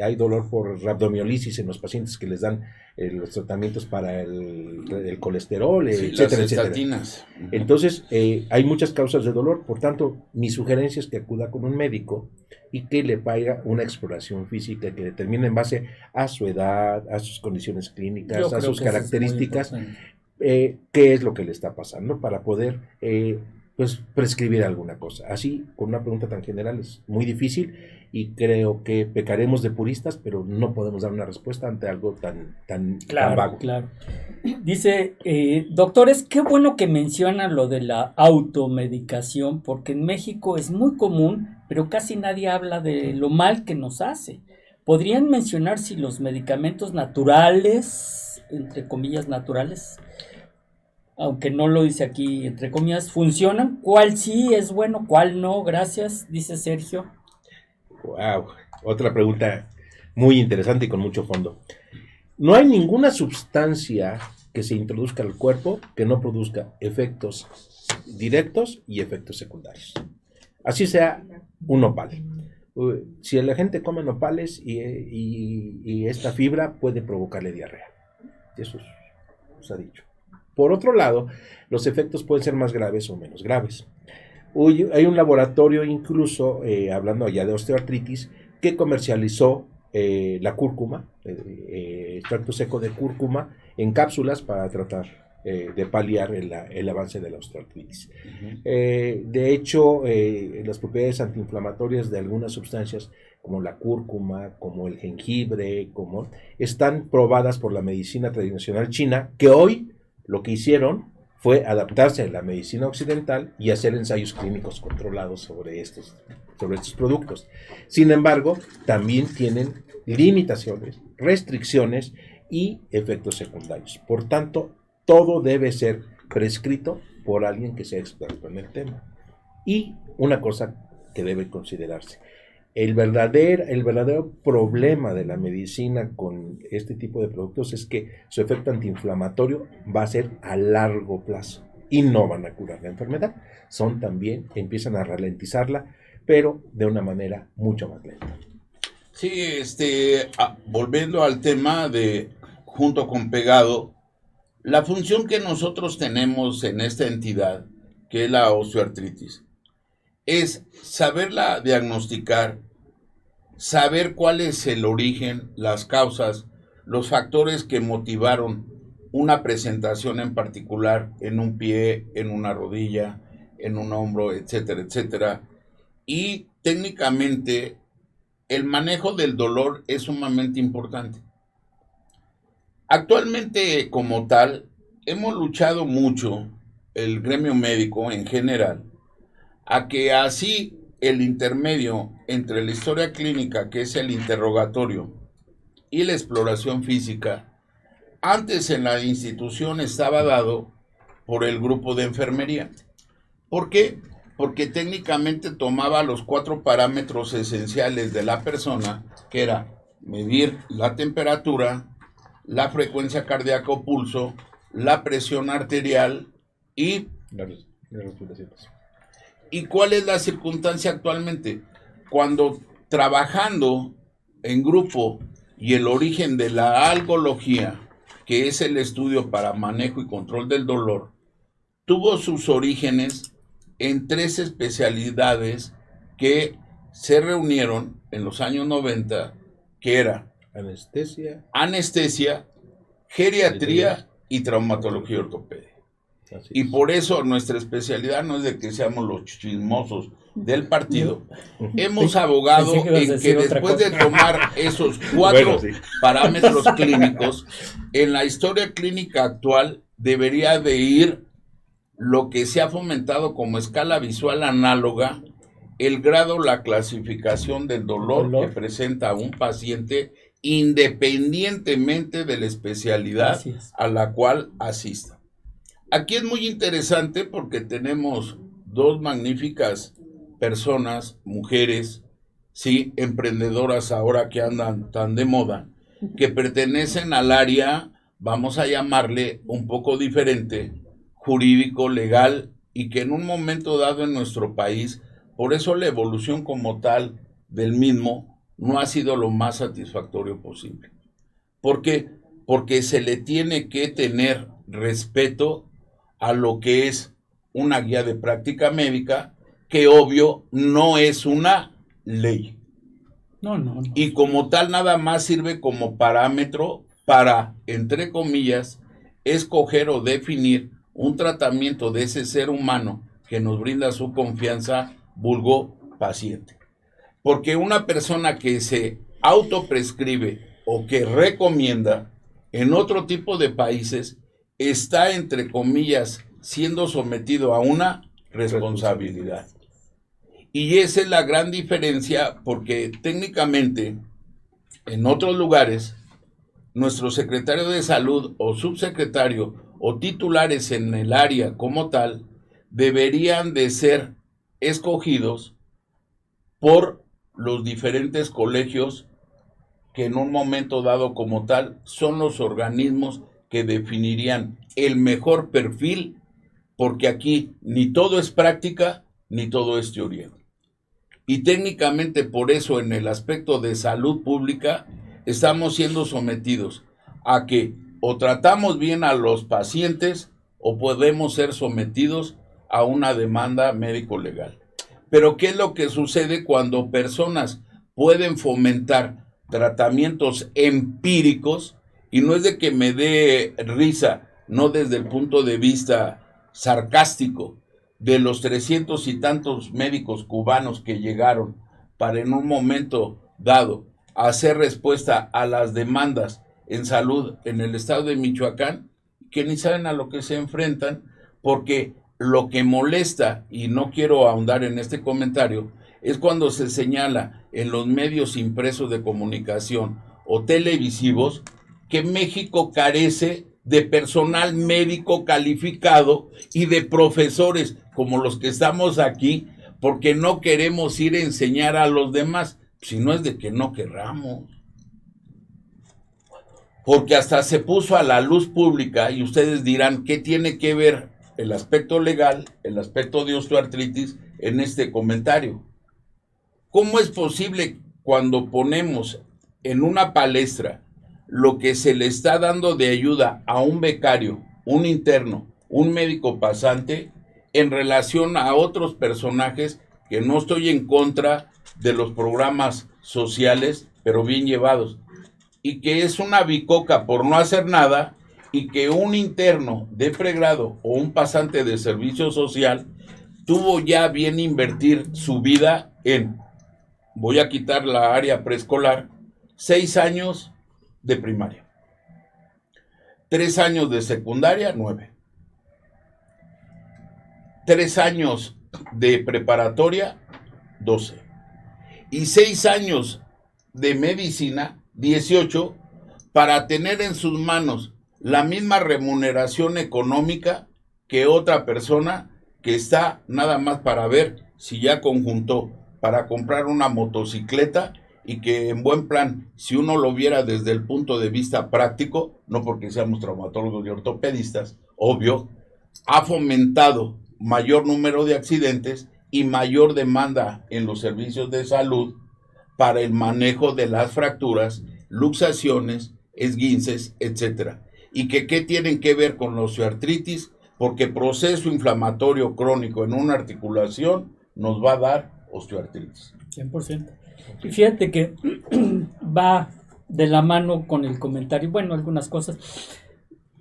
hay dolor por rabdomiolisis en los pacientes que les dan los tratamientos para el colesterol, sí, etcétera, las estatinas. Etcétera. Entonces, hay muchas causas de dolor, por tanto, mi sugerencia es que acuda con un médico y que le haga una exploración física que determine en base a su edad, a sus condiciones clínicas, a sus características, qué es lo que le está pasando para poder pues prescribir alguna cosa. Así, con una pregunta tan general es muy difícil y creo que pecaremos de puristas, pero no podemos dar una respuesta ante algo tan vago. Claro. Dice, doctores, qué bueno que mencionan lo de la automedicación, porque en México es muy común, pero casi nadie habla de lo mal que nos hace. ¿Podrían mencionar si los medicamentos naturales, entre comillas naturales, aunque no lo dice aquí, entre comillas, funcionan? ¿Cuál sí es bueno, cuál no? Gracias, dice Sergio. Wow, otra pregunta muy interesante y con mucho fondo. No hay ninguna sustancia que se introduzca al cuerpo que no produzca efectos directos y efectos secundarios. Así sea un nopal. Si la gente come nopales y esta fibra puede provocarle diarrea. Eso se ha dicho. Por otro lado, los efectos pueden ser más graves o menos graves. Hay un laboratorio incluso, hablando ya de osteoartritis, que comercializó la cúrcuma, extracto seco de cúrcuma en cápsulas para tratar de paliar el avance de la osteoartritis. De hecho, las propiedades antiinflamatorias de algunas sustancias como la cúrcuma, como el jengibre, están probadas por la medicina tradicional china, que hoy lo que hicieron fue adaptarse a la medicina occidental y hacer ensayos clínicos controlados sobre estos productos. Sin embargo, también tienen limitaciones, restricciones y efectos secundarios. Por tanto, todo debe ser prescrito por alguien que sea experto en el tema. Y una cosa que debe considerarse: el verdadero problema de la medicina con este tipo de productos es que su efecto antiinflamatorio va a ser a largo plazo y no van a curar la enfermedad. Empiezan a ralentizarla, pero de una manera mucho más lenta. Sí, volviendo al tema de junto con pegado, la función que nosotros tenemos en esta entidad, que es la osteoartritis, es saberla diagnosticar, saber cuál es el origen, las causas, los factores que motivaron una presentación en particular en un pie, en una rodilla, en un hombro, etcétera, etcétera. Y técnicamente el manejo del dolor es sumamente importante. Actualmente, como tal, hemos luchado mucho, el gremio médico en general, a que así el intermedio entre la historia clínica, que es el interrogatorio, y la exploración física, antes en la institución estaba dado por el grupo de enfermería. ¿Por qué? Porque técnicamente tomaba los 4 parámetros esenciales de la persona, que era medir la temperatura, la frecuencia cardíaca o pulso, la presión arterial y las respiraciones. ¿Y cuál es la circunstancia actualmente? Cuando trabajando en grupo y el origen de la algología, que es el estudio para manejo y control del dolor, tuvo sus orígenes en 3 especialidades que se reunieron en los años 90, que era anestesia, geriatría y traumatología ortopedia. Y por eso nuestra especialidad no es de que seamos los chismosos del partido. Hemos abogado en que después de tomar esos 4 parámetros clínicos, en la historia clínica actual debería de ir lo que se ha fomentado como escala visual análoga, el grado, la clasificación del dolor que presenta un paciente independientemente de la especialidad a la cual asista. Aquí es muy interesante porque tenemos 2 magníficas personas, mujeres, sí, emprendedoras ahora que andan tan de moda, que pertenecen al área, vamos a llamarle un poco diferente, jurídico, legal, y que en un momento dado en nuestro país, por eso la evolución como tal del mismo no ha sido lo más satisfactorio posible. ¿Por qué? Porque se le tiene que tener respeto a lo que es una guía de práctica médica, que obvio no es una ley. No. Y como tal nada más sirve como parámetro para, entre comillas, escoger o definir un tratamiento de ese ser humano que nos brinda su confianza, vulgo paciente. Porque una persona que se autoprescribe o que recomienda en otro tipo de países está, entre comillas, siendo sometido a una responsabilidad. Y esa es la gran diferencia, porque técnicamente en otros lugares nuestro secretario de salud o subsecretario o titulares en el área como tal deberían de ser escogidos por los diferentes colegios que en un momento dado como tal son los organismos que definirían el mejor perfil, porque aquí ni todo es práctica, ni todo es teoría. Y técnicamente por eso en el aspecto de salud pública estamos siendo sometidos a que o tratamos bien a los pacientes o podemos ser sometidos a una demanda médico-legal. Pero ¿qué es lo que sucede cuando personas pueden fomentar tratamientos empíricos? Y no es de que me dé risa, no desde el punto de vista sarcástico, de los 300 y tantos médicos cubanos que llegaron para en un momento dado hacer respuesta a las demandas en salud en el estado de Michoacán, que ni saben a lo que se enfrentan, porque lo que molesta, y no quiero ahondar en este comentario, es cuando se señala en los medios impresos de comunicación o televisivos que México carece de personal médico calificado y de profesores como los que estamos aquí, porque no queremos ir a enseñar a los demás, si no es de que no querramos. Porque hasta se puso a la luz pública, y ustedes dirán, ¿qué tiene que ver el aspecto legal, el aspecto de osteoartritis en este comentario? ¿Cómo es posible cuando ponemos en una palestra lo que se le está dando de ayuda a un becario, un interno, un médico pasante, en relación a otros personajes, que no estoy en contra de los programas sociales, pero bien llevados, y que es una bicoca por no hacer nada, y que un interno de pregrado o un pasante de servicio social tuvo ya bien invertir su vida en, voy a quitar la área preescolar, 6 años de primaria, 3 años de secundaria, 9, 3 años de preparatoria, 12, y 6 años de medicina, 18, para tener en sus manos la misma remuneración económica que otra persona que está nada más para ver si ya conjuntó para comprar una motocicleta, y que en buen plan, si uno lo viera desde el punto de vista práctico, no porque seamos traumatólogos y ortopedistas, obvio, ha fomentado mayor número de accidentes y mayor demanda en los servicios de salud para el manejo de las fracturas, luxaciones, esguinces, etcétera. Y que qué tienen que ver con la osteoartritis, porque proceso inflamatorio crónico en una articulación nos va a dar osteoartritis. 100%. Y fíjate que va de la mano con el comentario, bueno, algunas cosas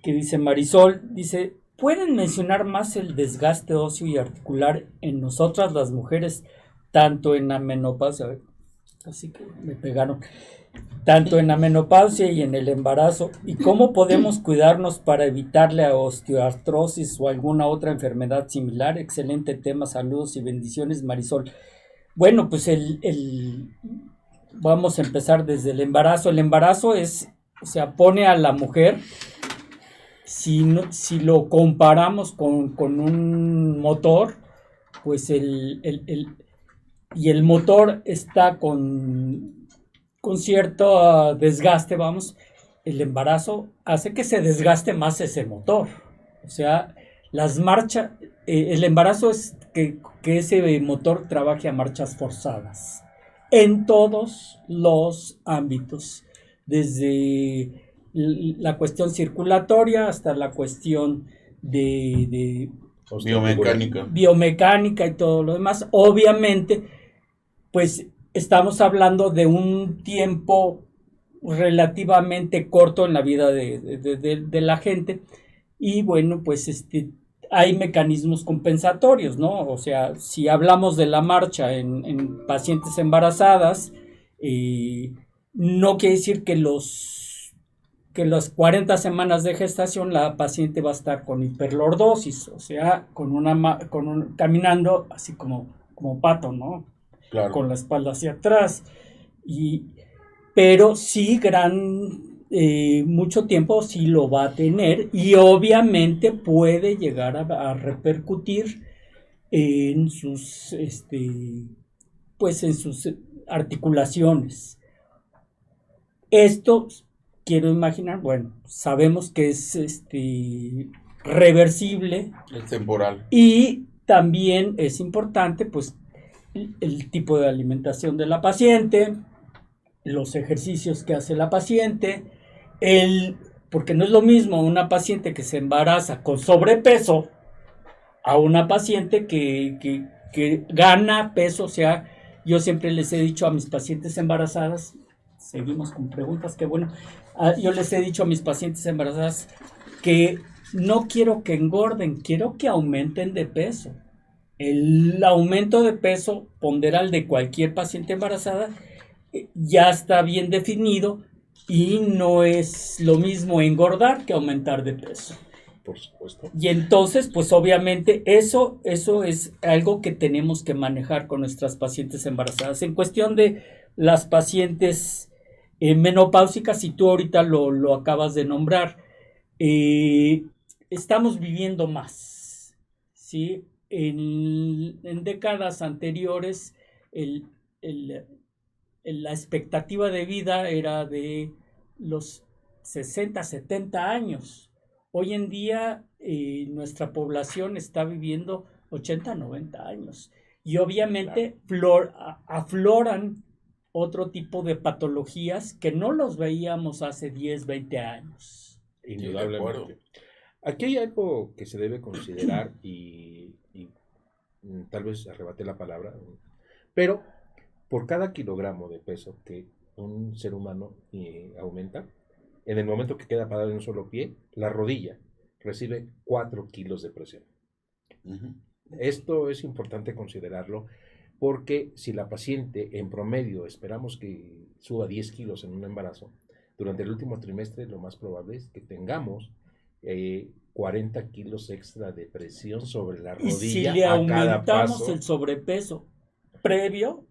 que dice Marisol, dice, ¿pueden mencionar más el desgaste óseo y articular en nosotras las mujeres, tanto en la menopausia? Así que me pegaron. Tanto en la menopausia y en el embarazo, y cómo podemos cuidarnos para evitarle a osteoartrosis o alguna otra enfermedad similar. Excelente tema, saludos y bendiciones, Marisol. Bueno, pues vamos a empezar desde el embarazo. El embarazo pone a la mujer, si lo comparamos con un motor, pues el motor está con cierto desgaste, el embarazo hace que se desgaste más ese motor. O sea, las marchas, el embarazo es que ese motor trabaje a marchas forzadas en todos los ámbitos, desde la cuestión circulatoria hasta la cuestión de biomecánica y todo lo demás. Obviamente, pues estamos hablando de un tiempo relativamente corto en la vida de la gente, y bueno, pues hay mecanismos compensatorios, ¿no? O sea, si hablamos de la marcha en pacientes embarazadas, no quiere decir que las 40 semanas de gestación la paciente va a estar con hiperlordosis, o sea, caminando así como pato, ¿no? Claro. Con la espalda hacia atrás, pero sí mucho tiempo sí lo va a tener, y obviamente puede llegar a repercutir en sus articulaciones. Esto quiero imaginar, bueno, sabemos que es reversible Es temporal. y también es importante pues el tipo de alimentación de la paciente, los ejercicios que hace la paciente, porque no es lo mismo una paciente que se embaraza con sobrepeso a una paciente que gana peso. O sea, yo siempre les he dicho a mis pacientes embarazadas, seguimos con preguntas, qué bueno, yo les he dicho a mis pacientes embarazadas que no quiero que engorden, quiero que aumenten de peso. El aumento de peso ponderal de cualquier paciente embarazada ya está bien definido y no es lo mismo engordar que aumentar de peso. Por supuesto. Y entonces, pues obviamente eso es algo que tenemos que manejar con nuestras pacientes embarazadas. En cuestión de las pacientes menopáusicas, y tú ahorita lo acabas de nombrar, estamos viviendo más, ¿sí? En décadas anteriores, la expectativa de vida era de los 60, 70 años. Hoy en día nuestra población está viviendo 80, 90 años. Y obviamente afloran otro tipo de patologías que no los veíamos hace 10, 20 años. Indudablemente. Aquí hay algo que se debe considerar y tal vez arrebate la palabra, pero por cada kilogramo de peso que un ser humano aumenta, en el momento que queda parado en un solo pie, la rodilla recibe 4 kilos de presión. Uh-huh. Esto es importante considerarlo porque si la paciente en promedio esperamos que suba 10 kilos en un embarazo, durante el último trimestre lo más probable es que tengamos 40 kilos extra de presión sobre la rodilla. Y si le a cada aumentamos paso, el sobrepeso previo,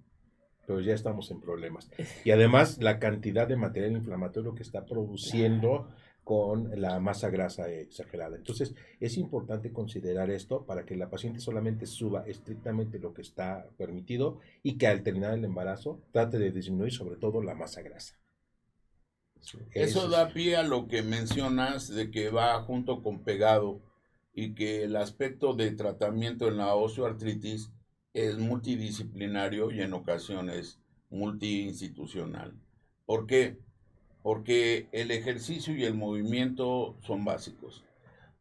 pues ya estamos en problemas. Y además la cantidad de material inflamatorio que está produciendo con la masa grasa exagerada. Entonces es importante considerar esto para que la paciente solamente suba estrictamente lo que está permitido y que al terminar el embarazo trate de disminuir sobre todo la masa grasa. Eso da pie a lo que mencionas de que va junto con pegado y que el aspecto de tratamiento en la osteoartritis es multidisciplinario y en ocasiones multiinstitucional. ¿Por qué? Porque el ejercicio y el movimiento son básicos.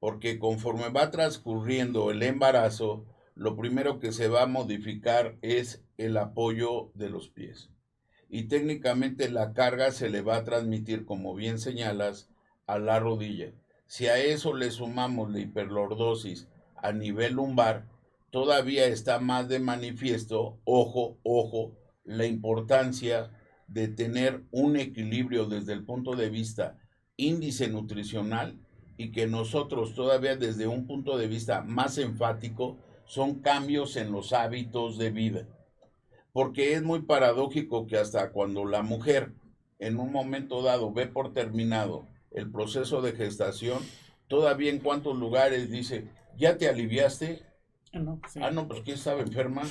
Porque conforme va transcurriendo el embarazo, lo primero que se va a modificar es el apoyo de los pies. Y técnicamente la carga se le va a transmitir, como bien señalas, a la rodilla. Si a eso le sumamos la hiperlordosis a nivel lumbar, todavía está más de manifiesto, ojo, la importancia de tener un equilibrio desde el punto de vista índice nutricional y que nosotros todavía desde un punto de vista más enfático son cambios en los hábitos de vida. Porque es muy paradójico que hasta cuando la mujer en un momento dado ve por terminado el proceso de gestación, todavía en cuantos lugares dice, ¿ya te aliviaste? No, sí. No, pues ¿quién estaba enferma?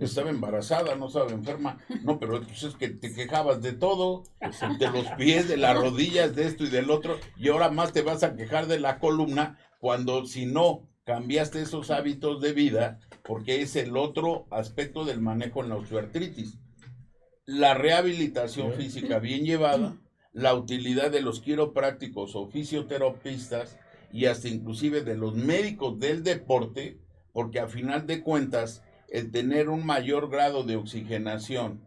Estaba embarazada, no estaba enferma. No, pero pues es que te quejabas de todo, de los pies, de las rodillas, de esto y del otro, y ahora más te vas a quejar de la columna, cuando si no cambiaste esos hábitos de vida, porque es el otro aspecto del manejo en la osteoartritis. La rehabilitación física bien llevada, la utilidad de los quiroprácticos o fisioterapistas y hasta inclusive de los médicos del deporte, porque a final de cuentas el tener un mayor grado de oxigenación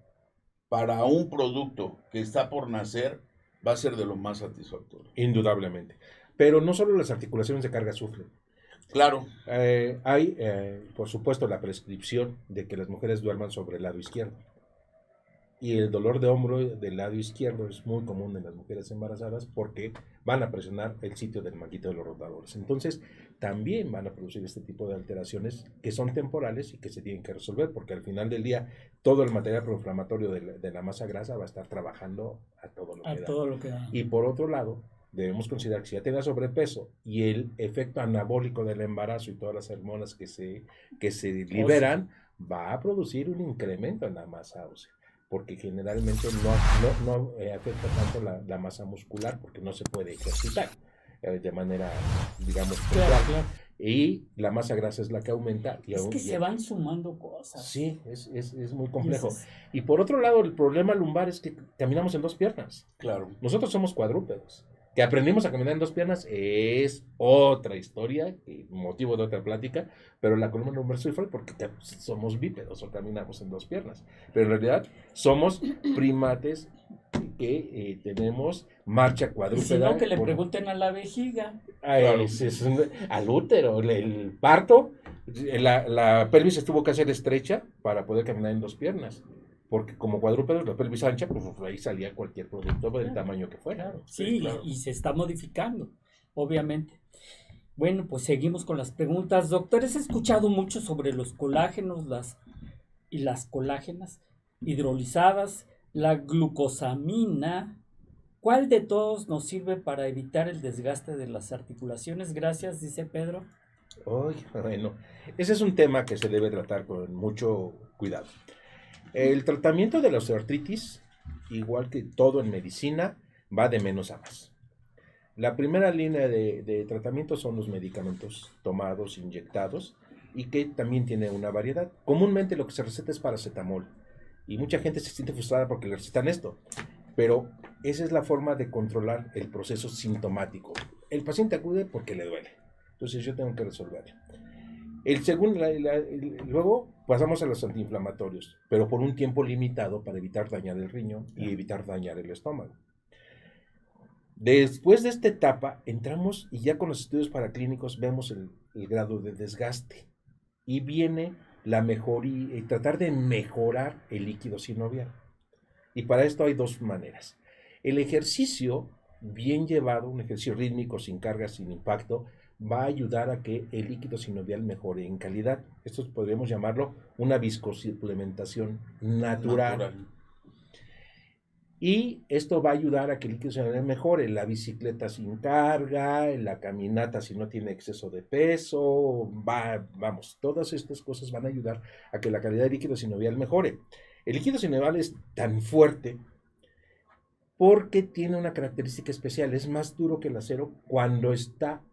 para un producto que está por nacer va a ser de lo más satisfactorio. Indudablemente. Pero no solo las articulaciones de carga sufren. Claro. Hay, por supuesto, la prescripción de que las mujeres duerman sobre el lado izquierdo. Y el dolor de hombro del lado izquierdo es muy común en las mujeres embarazadas porque van a presionar el sitio del manguito de los rotadores. Entonces, también van a producir este tipo de alteraciones que son temporales y que se tienen que resolver porque al final del día todo el material proinflamatorio de la masa grasa va a estar trabajando a todo lo que da. Y por otro lado, debemos considerar que si ya te da sobrepeso y el efecto anabólico del embarazo y todas las hormonas que se liberan, va a producir un incremento en la masa ósea. porque generalmente no afecta tanto la masa muscular, porque no se puede ejercitar de manera, digamos, Claro. y la masa grasa es la que aumenta. Y Es que se van sumando cosas. Sí, es muy complejo. Es- Y por otro lado, el problema lumbar es que caminamos en dos piernas. Claro. Nosotros somos cuadrúpedos. Que aprendimos a caminar en dos piernas es otra historia, motivo de otra plática, pero la columna lumbar sufre porque somos bípedos o caminamos en dos piernas. Pero en realidad somos primates que tenemos marcha Y cuadrúpeda. si no, que le pregunten a la vejiga. Claro. Al útero, el parto, la pelvis tuvo que ser estrecha para poder caminar en dos piernas. Porque como cuadrúpedos, la pelvis ancha, pues ahí salía cualquier producto del tamaño que fuera. Claro, sí, claro. y se está modificando, obviamente. Bueno, pues seguimos con las preguntas. Doctores, he escuchado mucho sobre los colágenos y las colágenas hidrolizadas, la glucosamina. ¿Cuál de todos nos sirve para evitar el desgaste de las articulaciones? Gracias, dice Pedro. Bueno, ese es un tema que se debe tratar con mucho cuidado. El tratamiento de la osteoartritis, igual que todo en medicina, va de menos a más. La primera línea de tratamiento son los medicamentos tomados, inyectados, y que también tiene una variedad. Comúnmente lo que se receta es paracetamol, y mucha gente se siente frustrada porque le recetan esto, pero esa es la forma de controlar el proceso sintomático. El paciente acude porque le duele, entonces yo tengo que resolverlo. Luego pasamos a los antiinflamatorios, pero por un tiempo limitado para evitar dañar el riñón y evitar dañar el estómago. Después de esta etapa, entramos y ya con los estudios paraclínicos vemos el grado de desgaste y viene la mejoría y tratar de mejorar el líquido sinovial. Y para esto hay dos maneras. El ejercicio bien llevado, un ejercicio rítmico, sin carga, sin impacto, va a ayudar a que el líquido sinovial mejore en calidad. Esto podríamos llamarlo una viscosuplementación natural. Y esto va a ayudar a que el líquido sinovial mejore. La bicicleta sin carga, la caminata si no tiene exceso de peso, todas estas cosas van a ayudar a que la calidad del líquido sinovial mejore. El líquido sinovial es tan fuerte porque tiene una característica especial, es más duro que el acero cuando está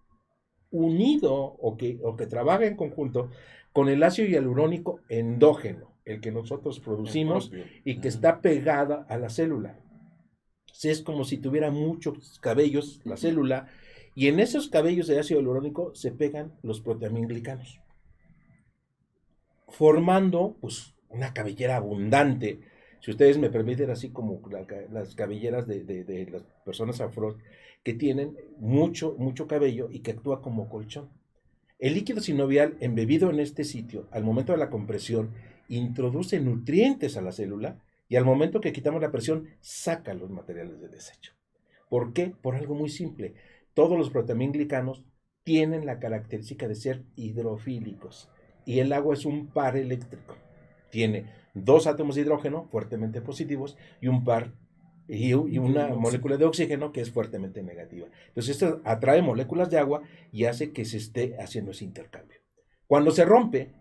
unido o que trabaja en conjunto con el ácido hialurónico endógeno, el que nosotros producimos y que está pegada a la célula. Es como si tuviera muchos cabellos la célula, y en esos cabellos de ácido hialurónico se pegan los proteaminglicanos, formando pues una cabellera abundante. Si ustedes me permiten, así como las cabelleras de las personas afro, que tienen mucho cabello y que actúa como colchón. El líquido sinovial embebido en este sitio, al momento de la compresión, introduce nutrientes a la célula y al momento que quitamos la presión, saca los materiales de desecho. ¿Por qué? Por algo muy simple. Todos los proteaminglicanos tienen la característica de ser hidrofílicos y el agua es un par eléctrico. Tiene 2 átomos de hidrógeno fuertemente positivos y una molécula de oxígeno que es fuertemente negativa. Entonces esto atrae moléculas de agua y hace que se esté haciendo ese intercambio. Cuando se rompe,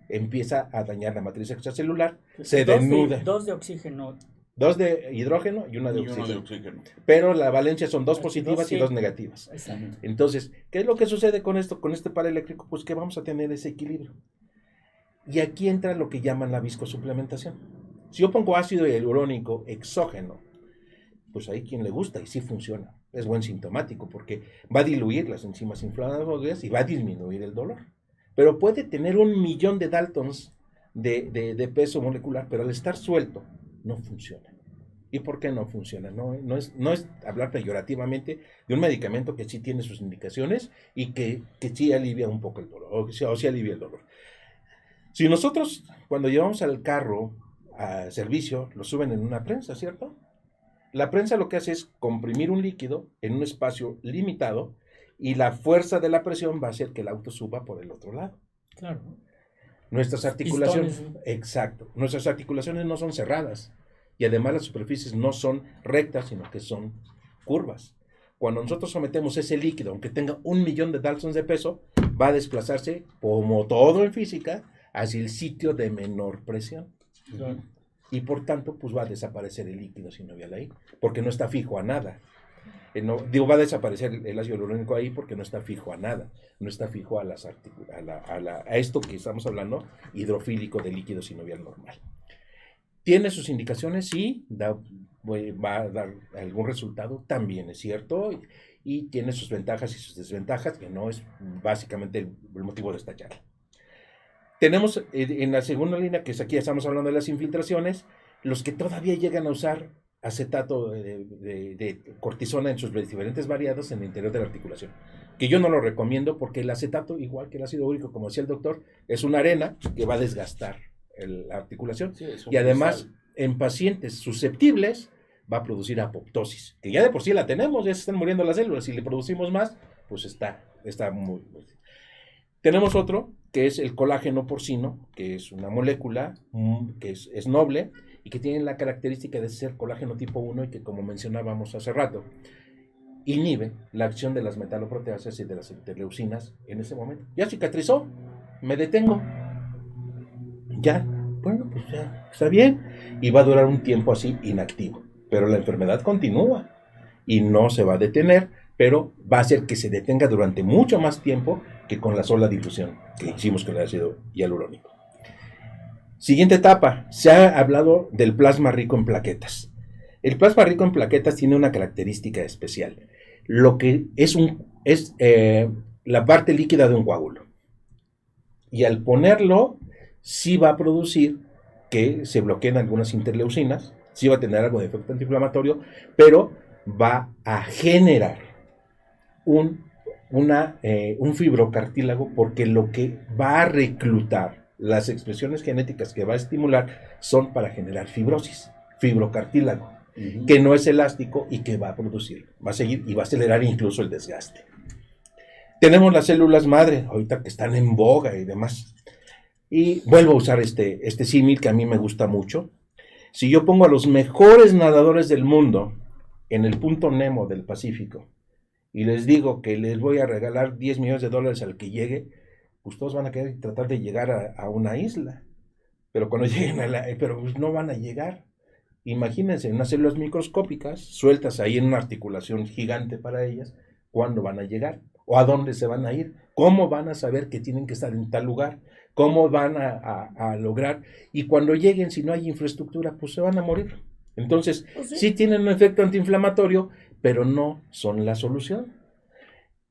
empieza a dañar la matriz extracelular, se denuda. 2 de oxígeno. 2 de hidrógeno y una de oxígeno. Pero la valencia son 2 positivas y 2 negativas. Exacto. Entonces, ¿qué es lo que sucede con esto, con este par eléctrico? Pues que vamos a tener ese equilibrio. Y aquí entra lo que llaman la viscosuplementación. Si yo pongo ácido hialurónico exógeno, pues hay quien le gusta y sí funciona. Es buen sintomático porque va a diluir las enzimas inflamatorias y va a disminuir el dolor. Pero puede tener 1.000.000 de Daltons de peso molecular, pero al estar suelto no funciona. ¿Y por qué no funciona? No es hablar peyorativamente de un medicamento que sí tiene sus indicaciones y que sí alivia un poco el dolor, o sí alivia el dolor. Si nosotros, cuando llevamos al carro a servicio, lo suben en una prensa, ¿cierto? La prensa lo que hace es comprimir un líquido en un espacio limitado y la fuerza de la presión va a hacer que el auto suba por el otro lado. Claro. Nuestras articulaciones, Pistones. Exacto, nuestras articulaciones no son cerradas y además las superficies no son rectas, sino que son curvas. Cuando nosotros sometemos ese líquido, aunque tenga 1.000.000 de Daltons de peso, va a desplazarse, como todo en física, hacia el sitio de menor presión. Claro. y por tanto pues va a desaparecer el líquido sinovial ahí, porque no está fijo a nada. Va a desaparecer el ácido hialurónico ahí porque no está fijo a nada, no está fijo a esto que estamos hablando, hidrofílico del líquido sinovial normal. ¿Tiene sus indicaciones? Sí, va a dar algún resultado, también es cierto, y tiene sus ventajas y sus desventajas, que no es básicamente el motivo de esta charla. Tenemos en la segunda línea, que es aquí estamos hablando de las infiltraciones, los que todavía llegan a usar acetato de cortisona en sus diferentes variados en el interior de la articulación, que yo no lo recomiendo porque el acetato, igual que el ácido úrico, como decía el doctor, es una arena que va a desgastar la articulación, sí, y además cristal. En pacientes susceptibles va a producir apoptosis, que ya de por sí la tenemos, ya se están muriendo las células, si le producimos más, pues está muy... Tenemos otro, que es el colágeno porcino, que es una molécula que es noble y que tiene la característica de ser colágeno tipo 1 y que, como mencionábamos hace rato, inhibe la acción de las metaloproteasas y de las interleucinas en ese momento. Ya cicatrizó, me detengo. Ya, bueno, pues ya está bien. Y va a durar un tiempo así inactivo. Pero la enfermedad continúa y no se va a detener, pero va a hacer que se detenga durante mucho más tiempo que con la sola difusión que hicimos con el ácido hialurónico. Siguiente etapa, se ha hablado del plasma rico en plaquetas. El plasma rico en plaquetas tiene una característica especial. Lo que es la parte líquida de un coágulo. Y al ponerlo, sí va a producir que se bloqueen algunas interleucinas, sí va a tener algo de efecto antiinflamatorio, pero va a generar un fibrocartílago, porque lo que va a reclutar las expresiones genéticas que va a estimular son para generar fibrosis, fibrocartílago, que no es elástico y que va a producir, va a seguir y va a acelerar incluso el desgaste. Tenemos las células madre, ahorita que están en boga y demás. Y vuelvo a usar este símil que a mí me gusta mucho. Si yo pongo a los mejores nadadores del mundo en el punto Nemo del Pacífico y les digo que les voy a regalar $10 millones al que llegue, pues todos van a querer tratar de llegar a una isla, pero cuando lleguen pero pues no van a llegar. Imagínense, unas células microscópicas sueltas ahí en una articulación gigante para ellas, ¿cuándo van a llegar? ¿O a dónde se van a ir? ¿Cómo van a saber que tienen que estar en tal lugar? ¿Cómo van a lograr? Y cuando lleguen, si no hay infraestructura, pues se van a morir. Entonces, sí tienen un efecto antiinflamatorio, pero no son la solución.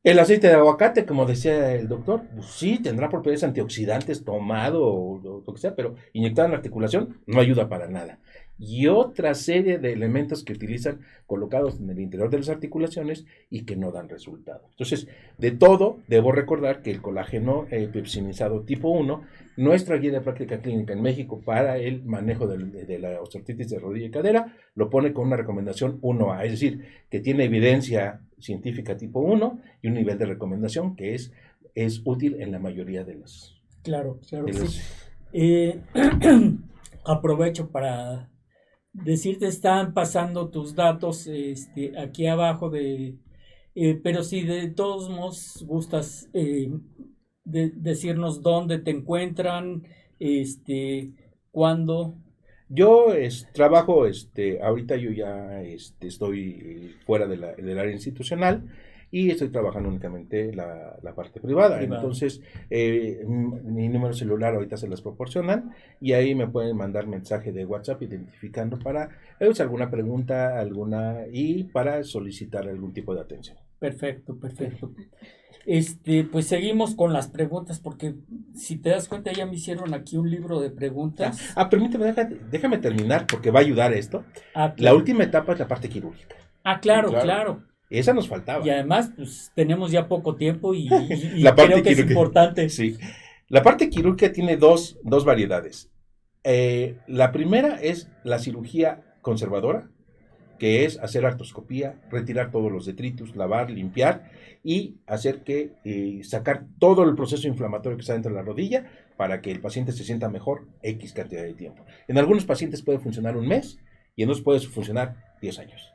El aceite de aguacate, como decía el doctor, pues sí, tendrá propiedades antioxidantes tomado o lo que sea, pero inyectado en la articulación no ayuda para nada. Y otra serie de elementos que utilizan colocados en el interior de las articulaciones y que no dan resultado. Entonces, de todo, debo recordar que el colágeno pepsinizado tipo 1, nuestra guía de práctica clínica en México para el manejo de la osteoartritis de rodilla y cadera, lo pone con una recomendación 1A, es decir, que tiene evidencia científica tipo 1 y un nivel de recomendación que es útil en la mayoría de los... Claro, sí. Aprovecho para decirte, están pasando tus datos aquí abajo pero si de todos modos gustas decirnos dónde te encuentran, cuándo. Yo trabajo, ahorita yo ya estoy fuera del área institucional y estoy trabajando únicamente la parte privada. Entonces, mi número celular ahorita se las proporcionan y ahí me pueden mandar mensaje de WhatsApp identificando para alguna pregunta, y para solicitar algún tipo de atención. Perfecto. Pues seguimos con las preguntas, porque si te das cuenta ya me hicieron aquí un libro de preguntas. Permíteme, déjame terminar porque va a ayudar esto. Claro. La última etapa es la parte quirúrgica. Claro. Esa nos faltaba. Y además, pues tenemos ya poco tiempo y la parte creo que es importante. Sí. La parte quirúrgica tiene dos variedades. La primera es la cirugía conservadora, que es hacer artroscopía, retirar todos los detritus, lavar, limpiar y hacer sacar todo el proceso inflamatorio que está dentro de la rodilla para que el paciente se sienta mejor X cantidad de tiempo. En algunos pacientes puede funcionar un mes y en otros puede funcionar 10 años.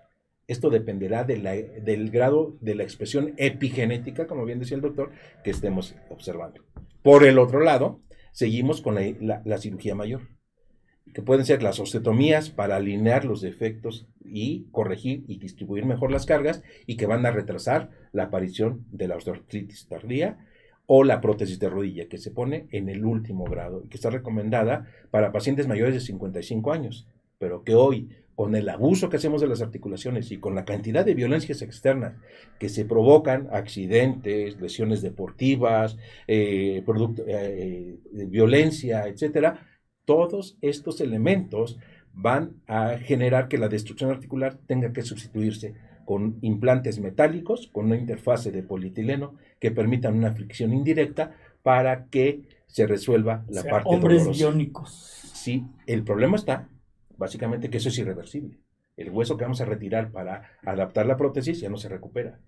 Esto dependerá del grado de la expresión epigenética, como bien decía el doctor, que estemos observando. Por el otro lado, seguimos con la cirugía mayor. que pueden ser las osteotomías para alinear los defectos y corregir y distribuir mejor las cargas, y que van a retrasar la aparición de la osteoartritis tardía, o la prótesis de rodilla, que se pone en el último grado y que está recomendada para pacientes mayores de 55 años, pero que hoy, con el abuso que hacemos de las articulaciones y con la cantidad de violencias externas que se provocan, accidentes, lesiones deportivas, violencia, etcétera, todos estos elementos van a generar que la destrucción articular tenga que sustituirse con implantes metálicos, con una interfase de polietileno que permitan una fricción indirecta para que se resuelva la parte hombres dolorosa. biónicos. Sí, el problema está, básicamente, que eso es irreversible. El hueso que vamos a retirar para adaptar la prótesis ya no se recupera.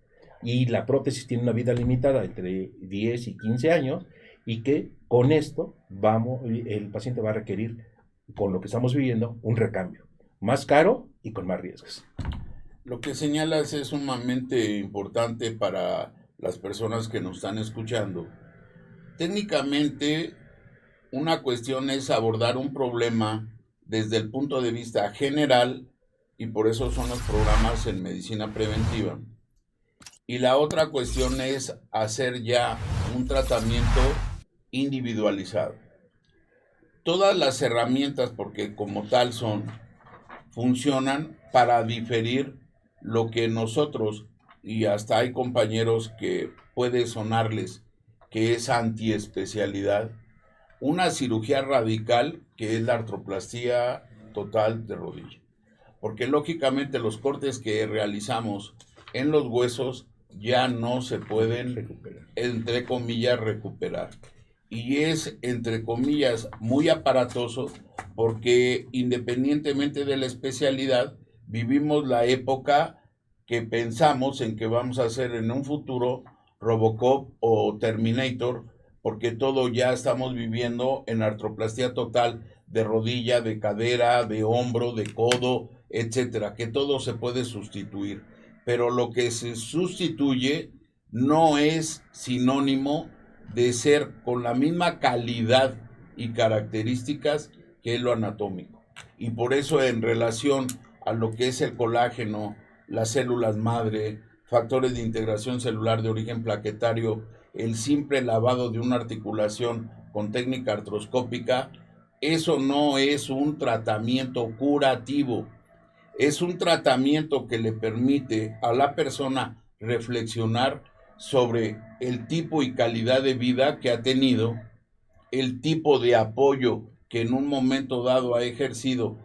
Y la prótesis tiene una vida limitada entre 10 y 15 años, y que con esto el paciente va a requerir, con lo que estamos viviendo, un recambio más caro y con más riesgos. Lo que señalas es sumamente importante para las personas que nos están escuchando. Técnicamente, una cuestión es abordar un problema desde el punto de vista general, y por eso son los programas en medicina preventiva. Y la otra cuestión es hacer ya un tratamiento individualizado. Todas las herramientas, porque como tal funcionan para diferir lo que nosotros, y hasta hay compañeros que puede sonarles que es antiespecialidad, una cirugía radical que es la artroplastía total de rodilla. Porque lógicamente los cortes que realizamos en los huesos ya no se pueden, entre comillas, recuperar. Y es, entre comillas, muy aparatoso, porque independientemente de la especialidad, vivimos la época que pensamos en que vamos a hacer en un futuro Robocop o Terminator, porque todo ya estamos viviendo en artroplastía total de rodilla, de cadera, de hombro, de codo, etcétera, que todo se puede sustituir. Pero lo que se sustituye no es sinónimo de ser con la misma calidad y características que es lo anatómico. Y por eso, en relación a lo que es el colágeno, las células madre, factores de integración celular de origen plaquetario, el simple lavado de una articulación con técnica artroscópica, eso no es un tratamiento curativo, es un tratamiento que le permite a la persona reflexionar sobre el tipo y calidad de vida que ha tenido, el tipo de apoyo que en un momento dado ha ejercido,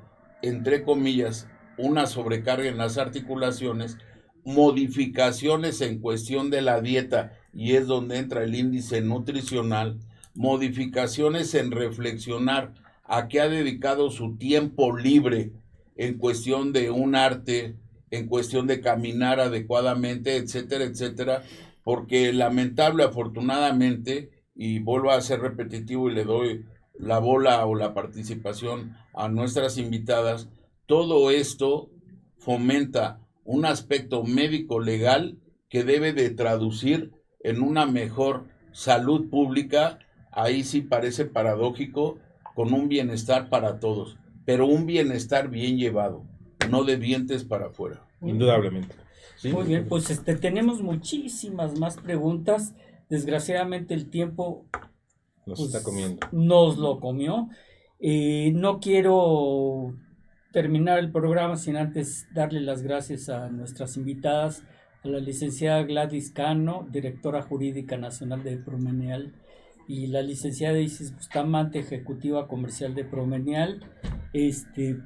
entre comillas, una sobrecarga en las articulaciones, modificaciones en cuestión de la dieta, y es donde entra el índice nutricional, modificaciones en reflexionar a qué ha dedicado su tiempo libre en cuestión de un arte, en cuestión de caminar adecuadamente, etcétera, etcétera, porque afortunadamente, y vuelvo a ser repetitivo y le doy la bola o la participación a nuestras invitadas, todo esto fomenta un aspecto médico-legal que debe de traducir en una mejor salud pública. Ahí sí parece paradójico, con un bienestar para todos, pero un bienestar bien llevado, no de dientes para afuera. Indudablemente. ¿Sí? Muy bien, pues tenemos muchísimas más preguntas. Desgraciadamente el tiempo nos está comiendo. Nos lo comió. No quiero terminar el programa sin antes darle las gracias a nuestras invitadas, a la licenciada Gladys Cano, directora jurídica nacional de Promenial, y la licenciada Isis Bustamante, ejecutiva comercial de Promenial,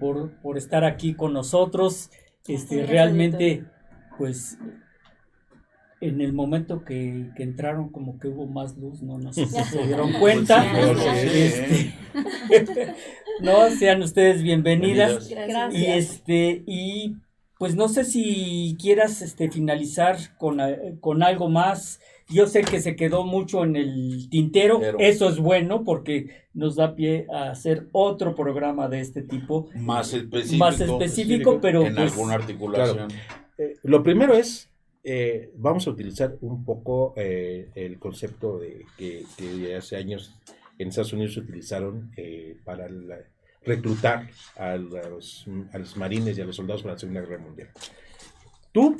por estar aquí con nosotros. Realmente, pues, en el momento que entraron, como que hubo más luz, no sé si se dieron cuenta. No, sean ustedes bienvenidas. Gracias. Y pues no sé si quieras finalizar con algo más. Yo sé que se quedó mucho en el tintero, eso es bueno porque nos da pie a hacer otro programa de este tipo. Más específico, pero en pues, alguna articulación. Claro. Lo primero es, vamos a utilizar un poco el concepto de que hace años en Estados Unidos se utilizaron para reclutar a los marines y a los soldados para la Segunda Guerra Mundial. Tú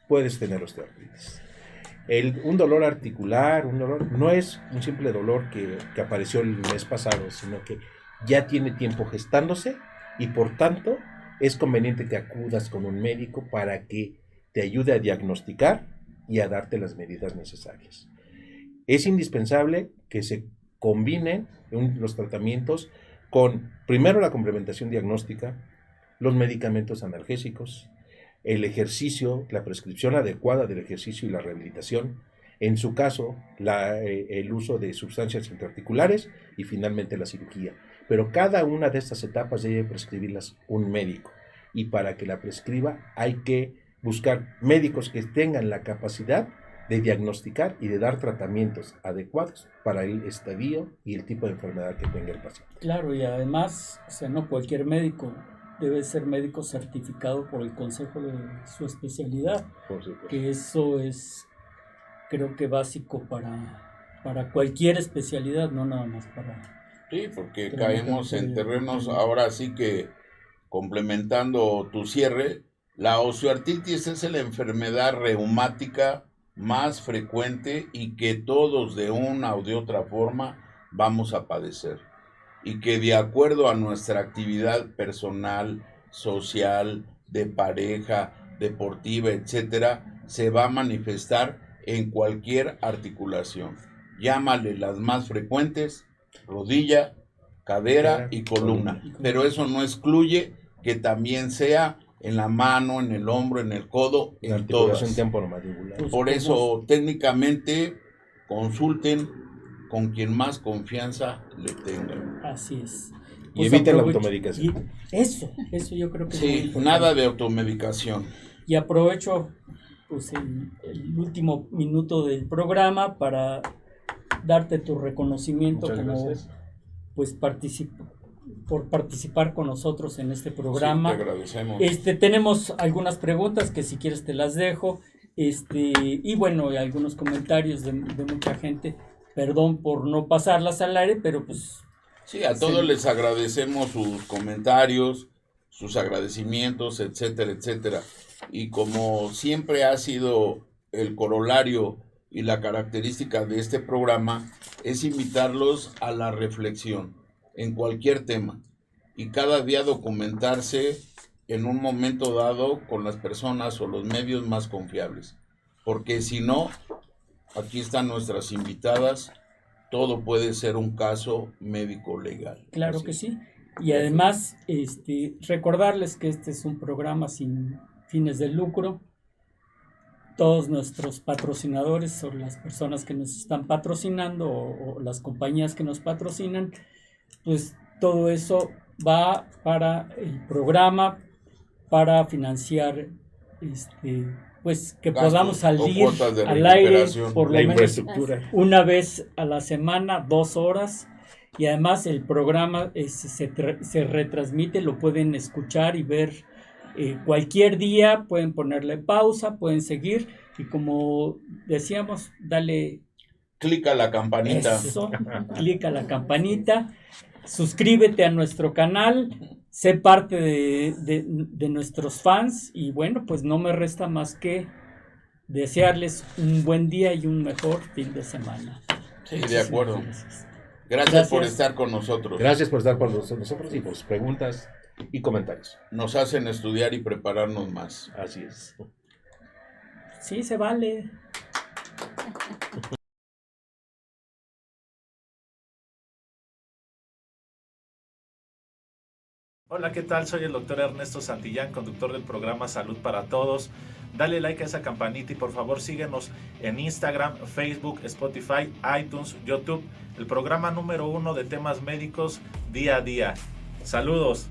puedes tener osteoartritis. Un dolor articular, no es un simple dolor que apareció el mes pasado, sino que ya tiene tiempo gestándose y por tanto es conveniente que acudas con un médico para que te ayude a diagnosticar y a darte las medidas necesarias. Es indispensable que se combinen los tratamientos con, primero, la complementación diagnóstica, los medicamentos analgésicos, el ejercicio, la prescripción adecuada del ejercicio y la rehabilitación, en su caso, el uso de sustancias intraarticulares y finalmente la cirugía. Pero cada una de estas etapas debe prescribirlas un médico y para que la prescriba hay que buscar médicos que tengan la capacidad de diagnosticar y de dar tratamientos adecuados para el estadio y el tipo de enfermedad que tenga el paciente. Claro, y además, no cualquier médico debe ser médico certificado por el consejo de su especialidad, que eso es, creo que básico para cualquier especialidad, no nada más para... Sí, porque caemos en terrenos, ahora sí que complementando tu cierre, la osteoartritis es la enfermedad reumática más frecuente y que todos de una o de otra forma vamos a padecer. Y que de acuerdo a nuestra actividad personal, social, de pareja, deportiva, etcétera, se va a manifestar en cualquier articulación. Llámale las más frecuentes: rodilla, cadera y columna. Pero eso no excluye que también sea en la mano, en el hombro, en el codo, en todas. Por eso, técnicamente, consulten con quien más confianza le tengan. Así es. Y eviten la automedicación. Eso yo creo que sí, es nada de automedicación. Y aprovecho el último minuto del programa para darte tu reconocimiento. Muchas como gracias. Pues por participar con nosotros en este programa. Sí, te agradecemos. Tenemos algunas preguntas que si quieres te las dejo. Y bueno, algunos comentarios de mucha gente. Perdón por no pasarlas al aire, pero pues... Sí, a todos les agradecemos sus comentarios, sus agradecimientos, etcétera, etcétera. Y como siempre ha sido el corolario y la característica de este programa, es invitarlos a la reflexión en cualquier tema. Y cada día documentarse en un momento dado con las personas o los medios más confiables. Porque si no... Aquí están nuestras invitadas. Todo puede ser un caso médico legal. Claro que sí. Y además, recordarles que este es un programa sin fines de lucro. Todos nuestros patrocinadores o las personas que nos están patrocinando o las compañías que nos patrocinan, pues todo eso va para el programa, para financiar pues que gastos, podamos salir al aire por lo menos una vez a la semana, 2 horas, y además el programa se retransmite, lo pueden escuchar y ver cualquier día, pueden ponerle pausa, pueden seguir, y como decíamos, dale clic a la campanita. Clic a la campanita, suscríbete a nuestro canal. Sé parte de nuestros fans y bueno, pues no me resta más que desearles un buen día y un mejor fin de semana. Sí, de acuerdo. Gracias por estar con nosotros. Gracias por estar con nosotros y por sus preguntas y comentarios. Nos hacen estudiar y prepararnos más. Así es. Sí, se vale. Hola, ¿qué tal? Soy el doctor Ernesto Santillán, conductor del programa Salud para Todos. Dale like a esa campanita y por favor síguenos en Instagram, Facebook, Spotify, iTunes, YouTube. El programa número 1 de temas médicos día a día. Saludos.